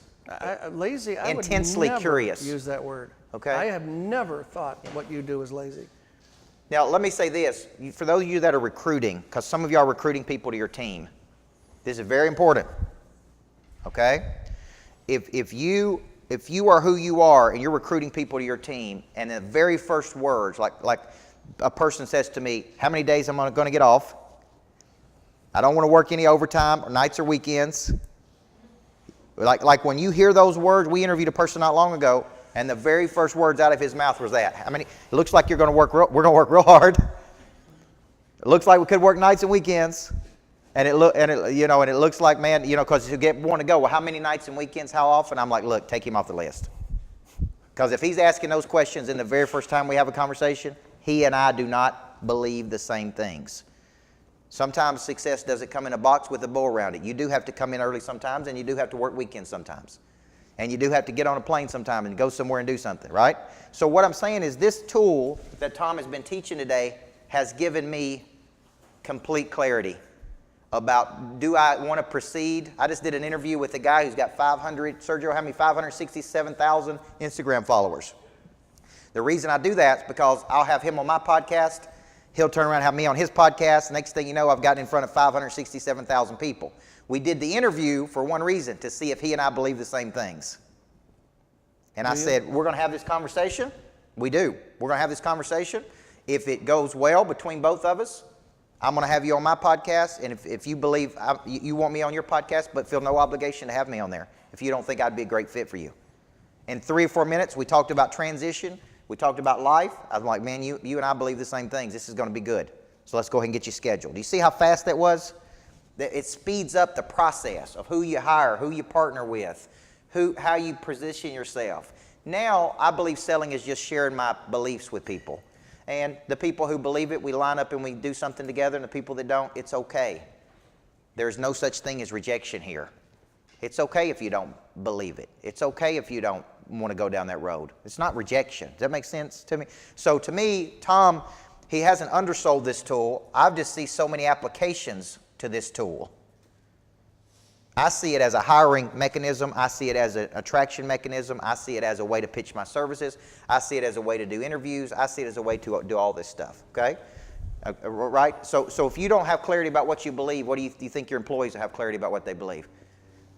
Lazy, I Intensely would never curious. use that word. Okay. I have never thought what you do is lazy. Now, let me say this. For those of you that are recruiting, because some of you are recruiting people to your team, this is very important. Okay? If you are who you are and you're recruiting people to your team, and the very first words, like a person says to me, how many days am I going to get off? I don't want to work any overtime or nights or weekends. Like when you hear those words, we interviewed a person not long ago, and the very first words out of his mouth was that. It looks like we're going to work real hard. It looks like we could work nights and weekends. And it looks like, man, because you want to go, well, how many nights and weekends, how often? I'm like, look, take him off the list. Because if he's asking those questions in the very first time we have a conversation, he and I do not believe the same things. Sometimes success doesn't come in a box with a bow around it. You do have to come in early sometimes, and you do have to work weekends sometimes. And you do have to get on a plane sometime and go somewhere and do something, right? So what I'm saying is this tool that Tom has been teaching today has given me complete clarity about, do I want to proceed? I just did an interview with a guy who's got 567,000 Instagram followers. The reason I do that is because I'll have him on my podcast. He'll turn around and have me on his podcast. Next thing you know, I've gotten in front of 567,000 people. We did the interview for one reason, to see if he and I believe the same things. And I said, we're going to have this conversation. We do. We're going to have this conversation. If it goes well between both of us, I'm going to have you on my podcast. And if you believe you want me on your podcast, but feel no obligation to have me on there if you don't think I'd be a great fit for you. In 3 or 4 minutes, we talked about transition. We talked about life. I was like, man, you and I believe the same things. This is going to be good. So let's go ahead and get you scheduled. Do you see how fast that was? It speeds up the process of who you hire, who you partner with, how you position yourself. Now, I believe selling is just sharing my beliefs with people. And the people who believe it, we line up and we do something together. And the people that don't, it's okay. There's no such thing as rejection here. It's okay if you don't believe it. It's okay if you don't want to go down that road. It's not rejection. Does that make sense to me? So to me, Tom, he hasn't undersold this tool. I've just seen so many applications to this tool. I see it as a hiring mechanism. I see it as an attraction mechanism. I see it as a way to pitch my services. I see it as a way to do interviews. I see it as a way to do all this stuff, okay? Right? So if you don't have clarity about what you believe, what do you think your employees will have clarity about what they believe?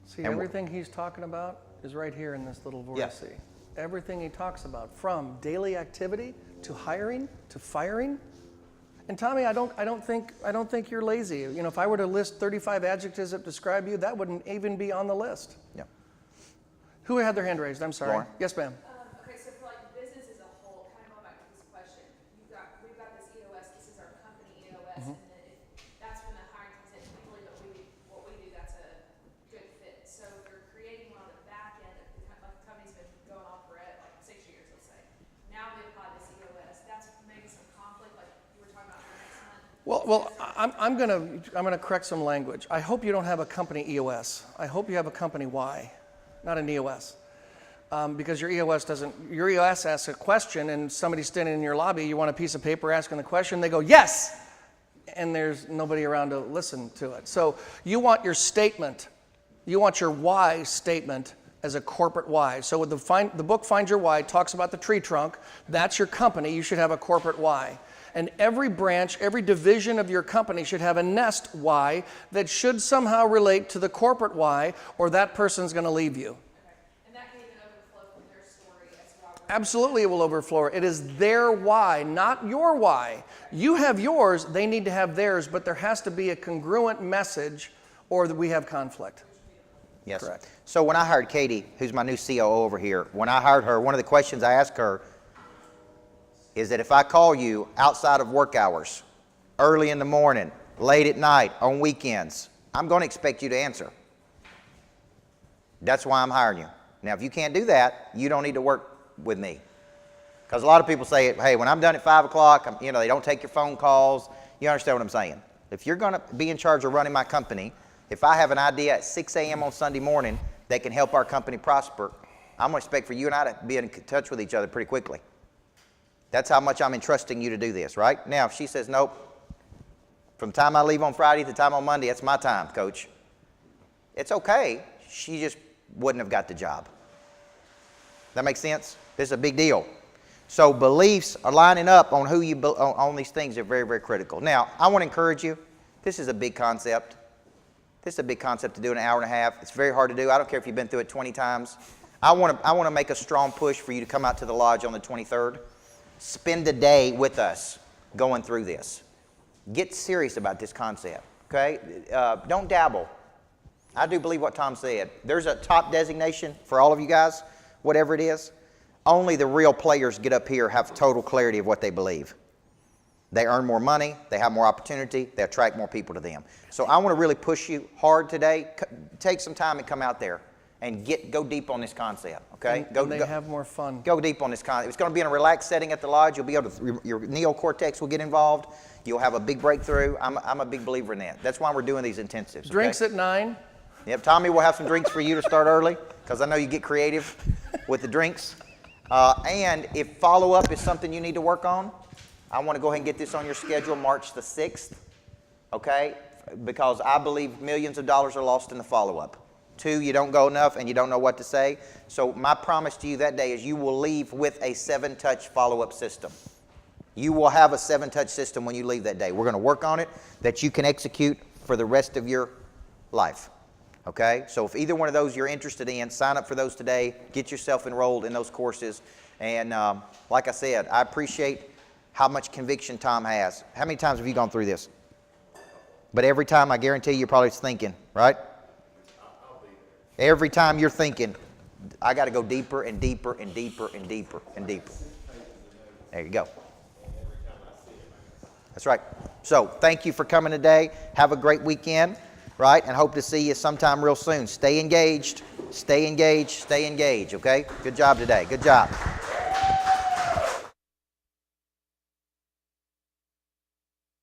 See, everything he's talking about is right here in this little vortex. Yeah. Everything he talks about, from daily activity to hiring to firing. And Tommy, I don't think you're lazy. You know, if I were to list 35 adjectives that describe you, that wouldn't even be on the list. Yeah. Who had their hand raised? I'm sorry. Lauren. Yes, ma'am. Okay, so for like business as a whole, kind of going back to this question, we've got this E.O.S. This is our company E.O.S. And then that's when the hiring comes in. We believe what we do, that's a good fit. So you're creating one on the back end of the company's been going on for like 6 years, let's say. Now we apply this E.O.S. That's maybe some conflict, like you were talking about for next month. Well, I'm gonna correct some language. I hope you don't have a company E.O.S. I hope you have a company Y, not an E.O.S. Because your EOS asks a question and somebody's standing in your lobby, you want a piece of paper asking the question, they go, yes! And there's nobody around to listen to it. So you want your statement, you want your why statement as a corporate why. So with the book Find Your Why talks about the tree trunk, that's your company, you should have a corporate why. And every branch, every division of your company should have a nest why that should somehow relate to the corporate why, or that person's gonna leave you. Absolutely, it will overflow. It is their why, not your why. You have yours, they need to have theirs, but there has to be a congruent message or that we have conflict. Yes. Correct. So when I hired Katie, who's my new COO over here, when I hired her, one of the questions I asked her is that if I call you outside of work hours, early in the morning, late at night, on weekends, I'm going to expect you to answer. That's why I'm hiring you. Now, if you can't do that, you don't need to work with me. Because a lot of people say, hey, when I'm done at 5 o'clock, they don't take your phone calls. You understand what I'm saying? If you're going to be in charge of running my company, if I have an idea at 6 a.m. on Sunday morning that can help our company prosper, I'm going to expect for you and I to be in touch with each other pretty quickly. That's how much I'm entrusting you to do this, right? Now, if she says, nope, from the time I leave on Friday to the time on Monday, that's my time, coach. It's okay. She just wouldn't have got the job. That makes sense? This is a big deal. So beliefs are lining up on who you on these things are very, very critical. Now, I want to encourage you. This is a big concept. This is a big concept to do in an hour and a half. It's very hard to do. I don't care if you've been through it 20 times. I want to make a strong push for you to come out to the lodge on the 23rd. Spend a day with us going through this. Get serious about this concept, okay? Don't dabble. I do believe what Tom said. There's a top designation for all of you guys, whatever it is. Only the real players get up here have total clarity of what they believe. They earn more money, they have more opportunity, they attract more people to them. So I want to really push you hard today. Take some time and come out there and go deep on this concept, okay? And they have more fun. Go deep on this concept. It's going to be in a relaxed setting at the lodge. You'll be able to, your neocortex will get involved. You'll have a big breakthrough. I'm a big believer in that. That's why we're doing these intensives. Drinks okay? at 9. Yep, Tommy will have some drinks for you to start early because I know you get creative with the drinks. And if follow-up is something you need to work on, I want to go ahead and get this on your schedule March the 6th, okay? Because I believe millions of dollars are lost in the follow-up. 2, you don't go enough and you don't know what to say. So my promise to you that day is you will leave with a 7-touch follow-up system. You will have a 7-touch system when you leave that day. We're going to work on it that you can execute for the rest of your life. Okay? So if either one of those you're interested in, sign up for those today. Get yourself enrolled in those courses. And like I said, I appreciate how much conviction Tom has. How many times have you gone through this? But every time, I guarantee you're probably thinking, right? Every time you're thinking, I got to go deeper and deeper and deeper and deeper and deeper. There you go. That's right. So thank you for coming today. Have a great weekend, right? And hope to see you sometime real soon. Stay engaged, stay engaged, stay engaged, okay? Good job today. Good job.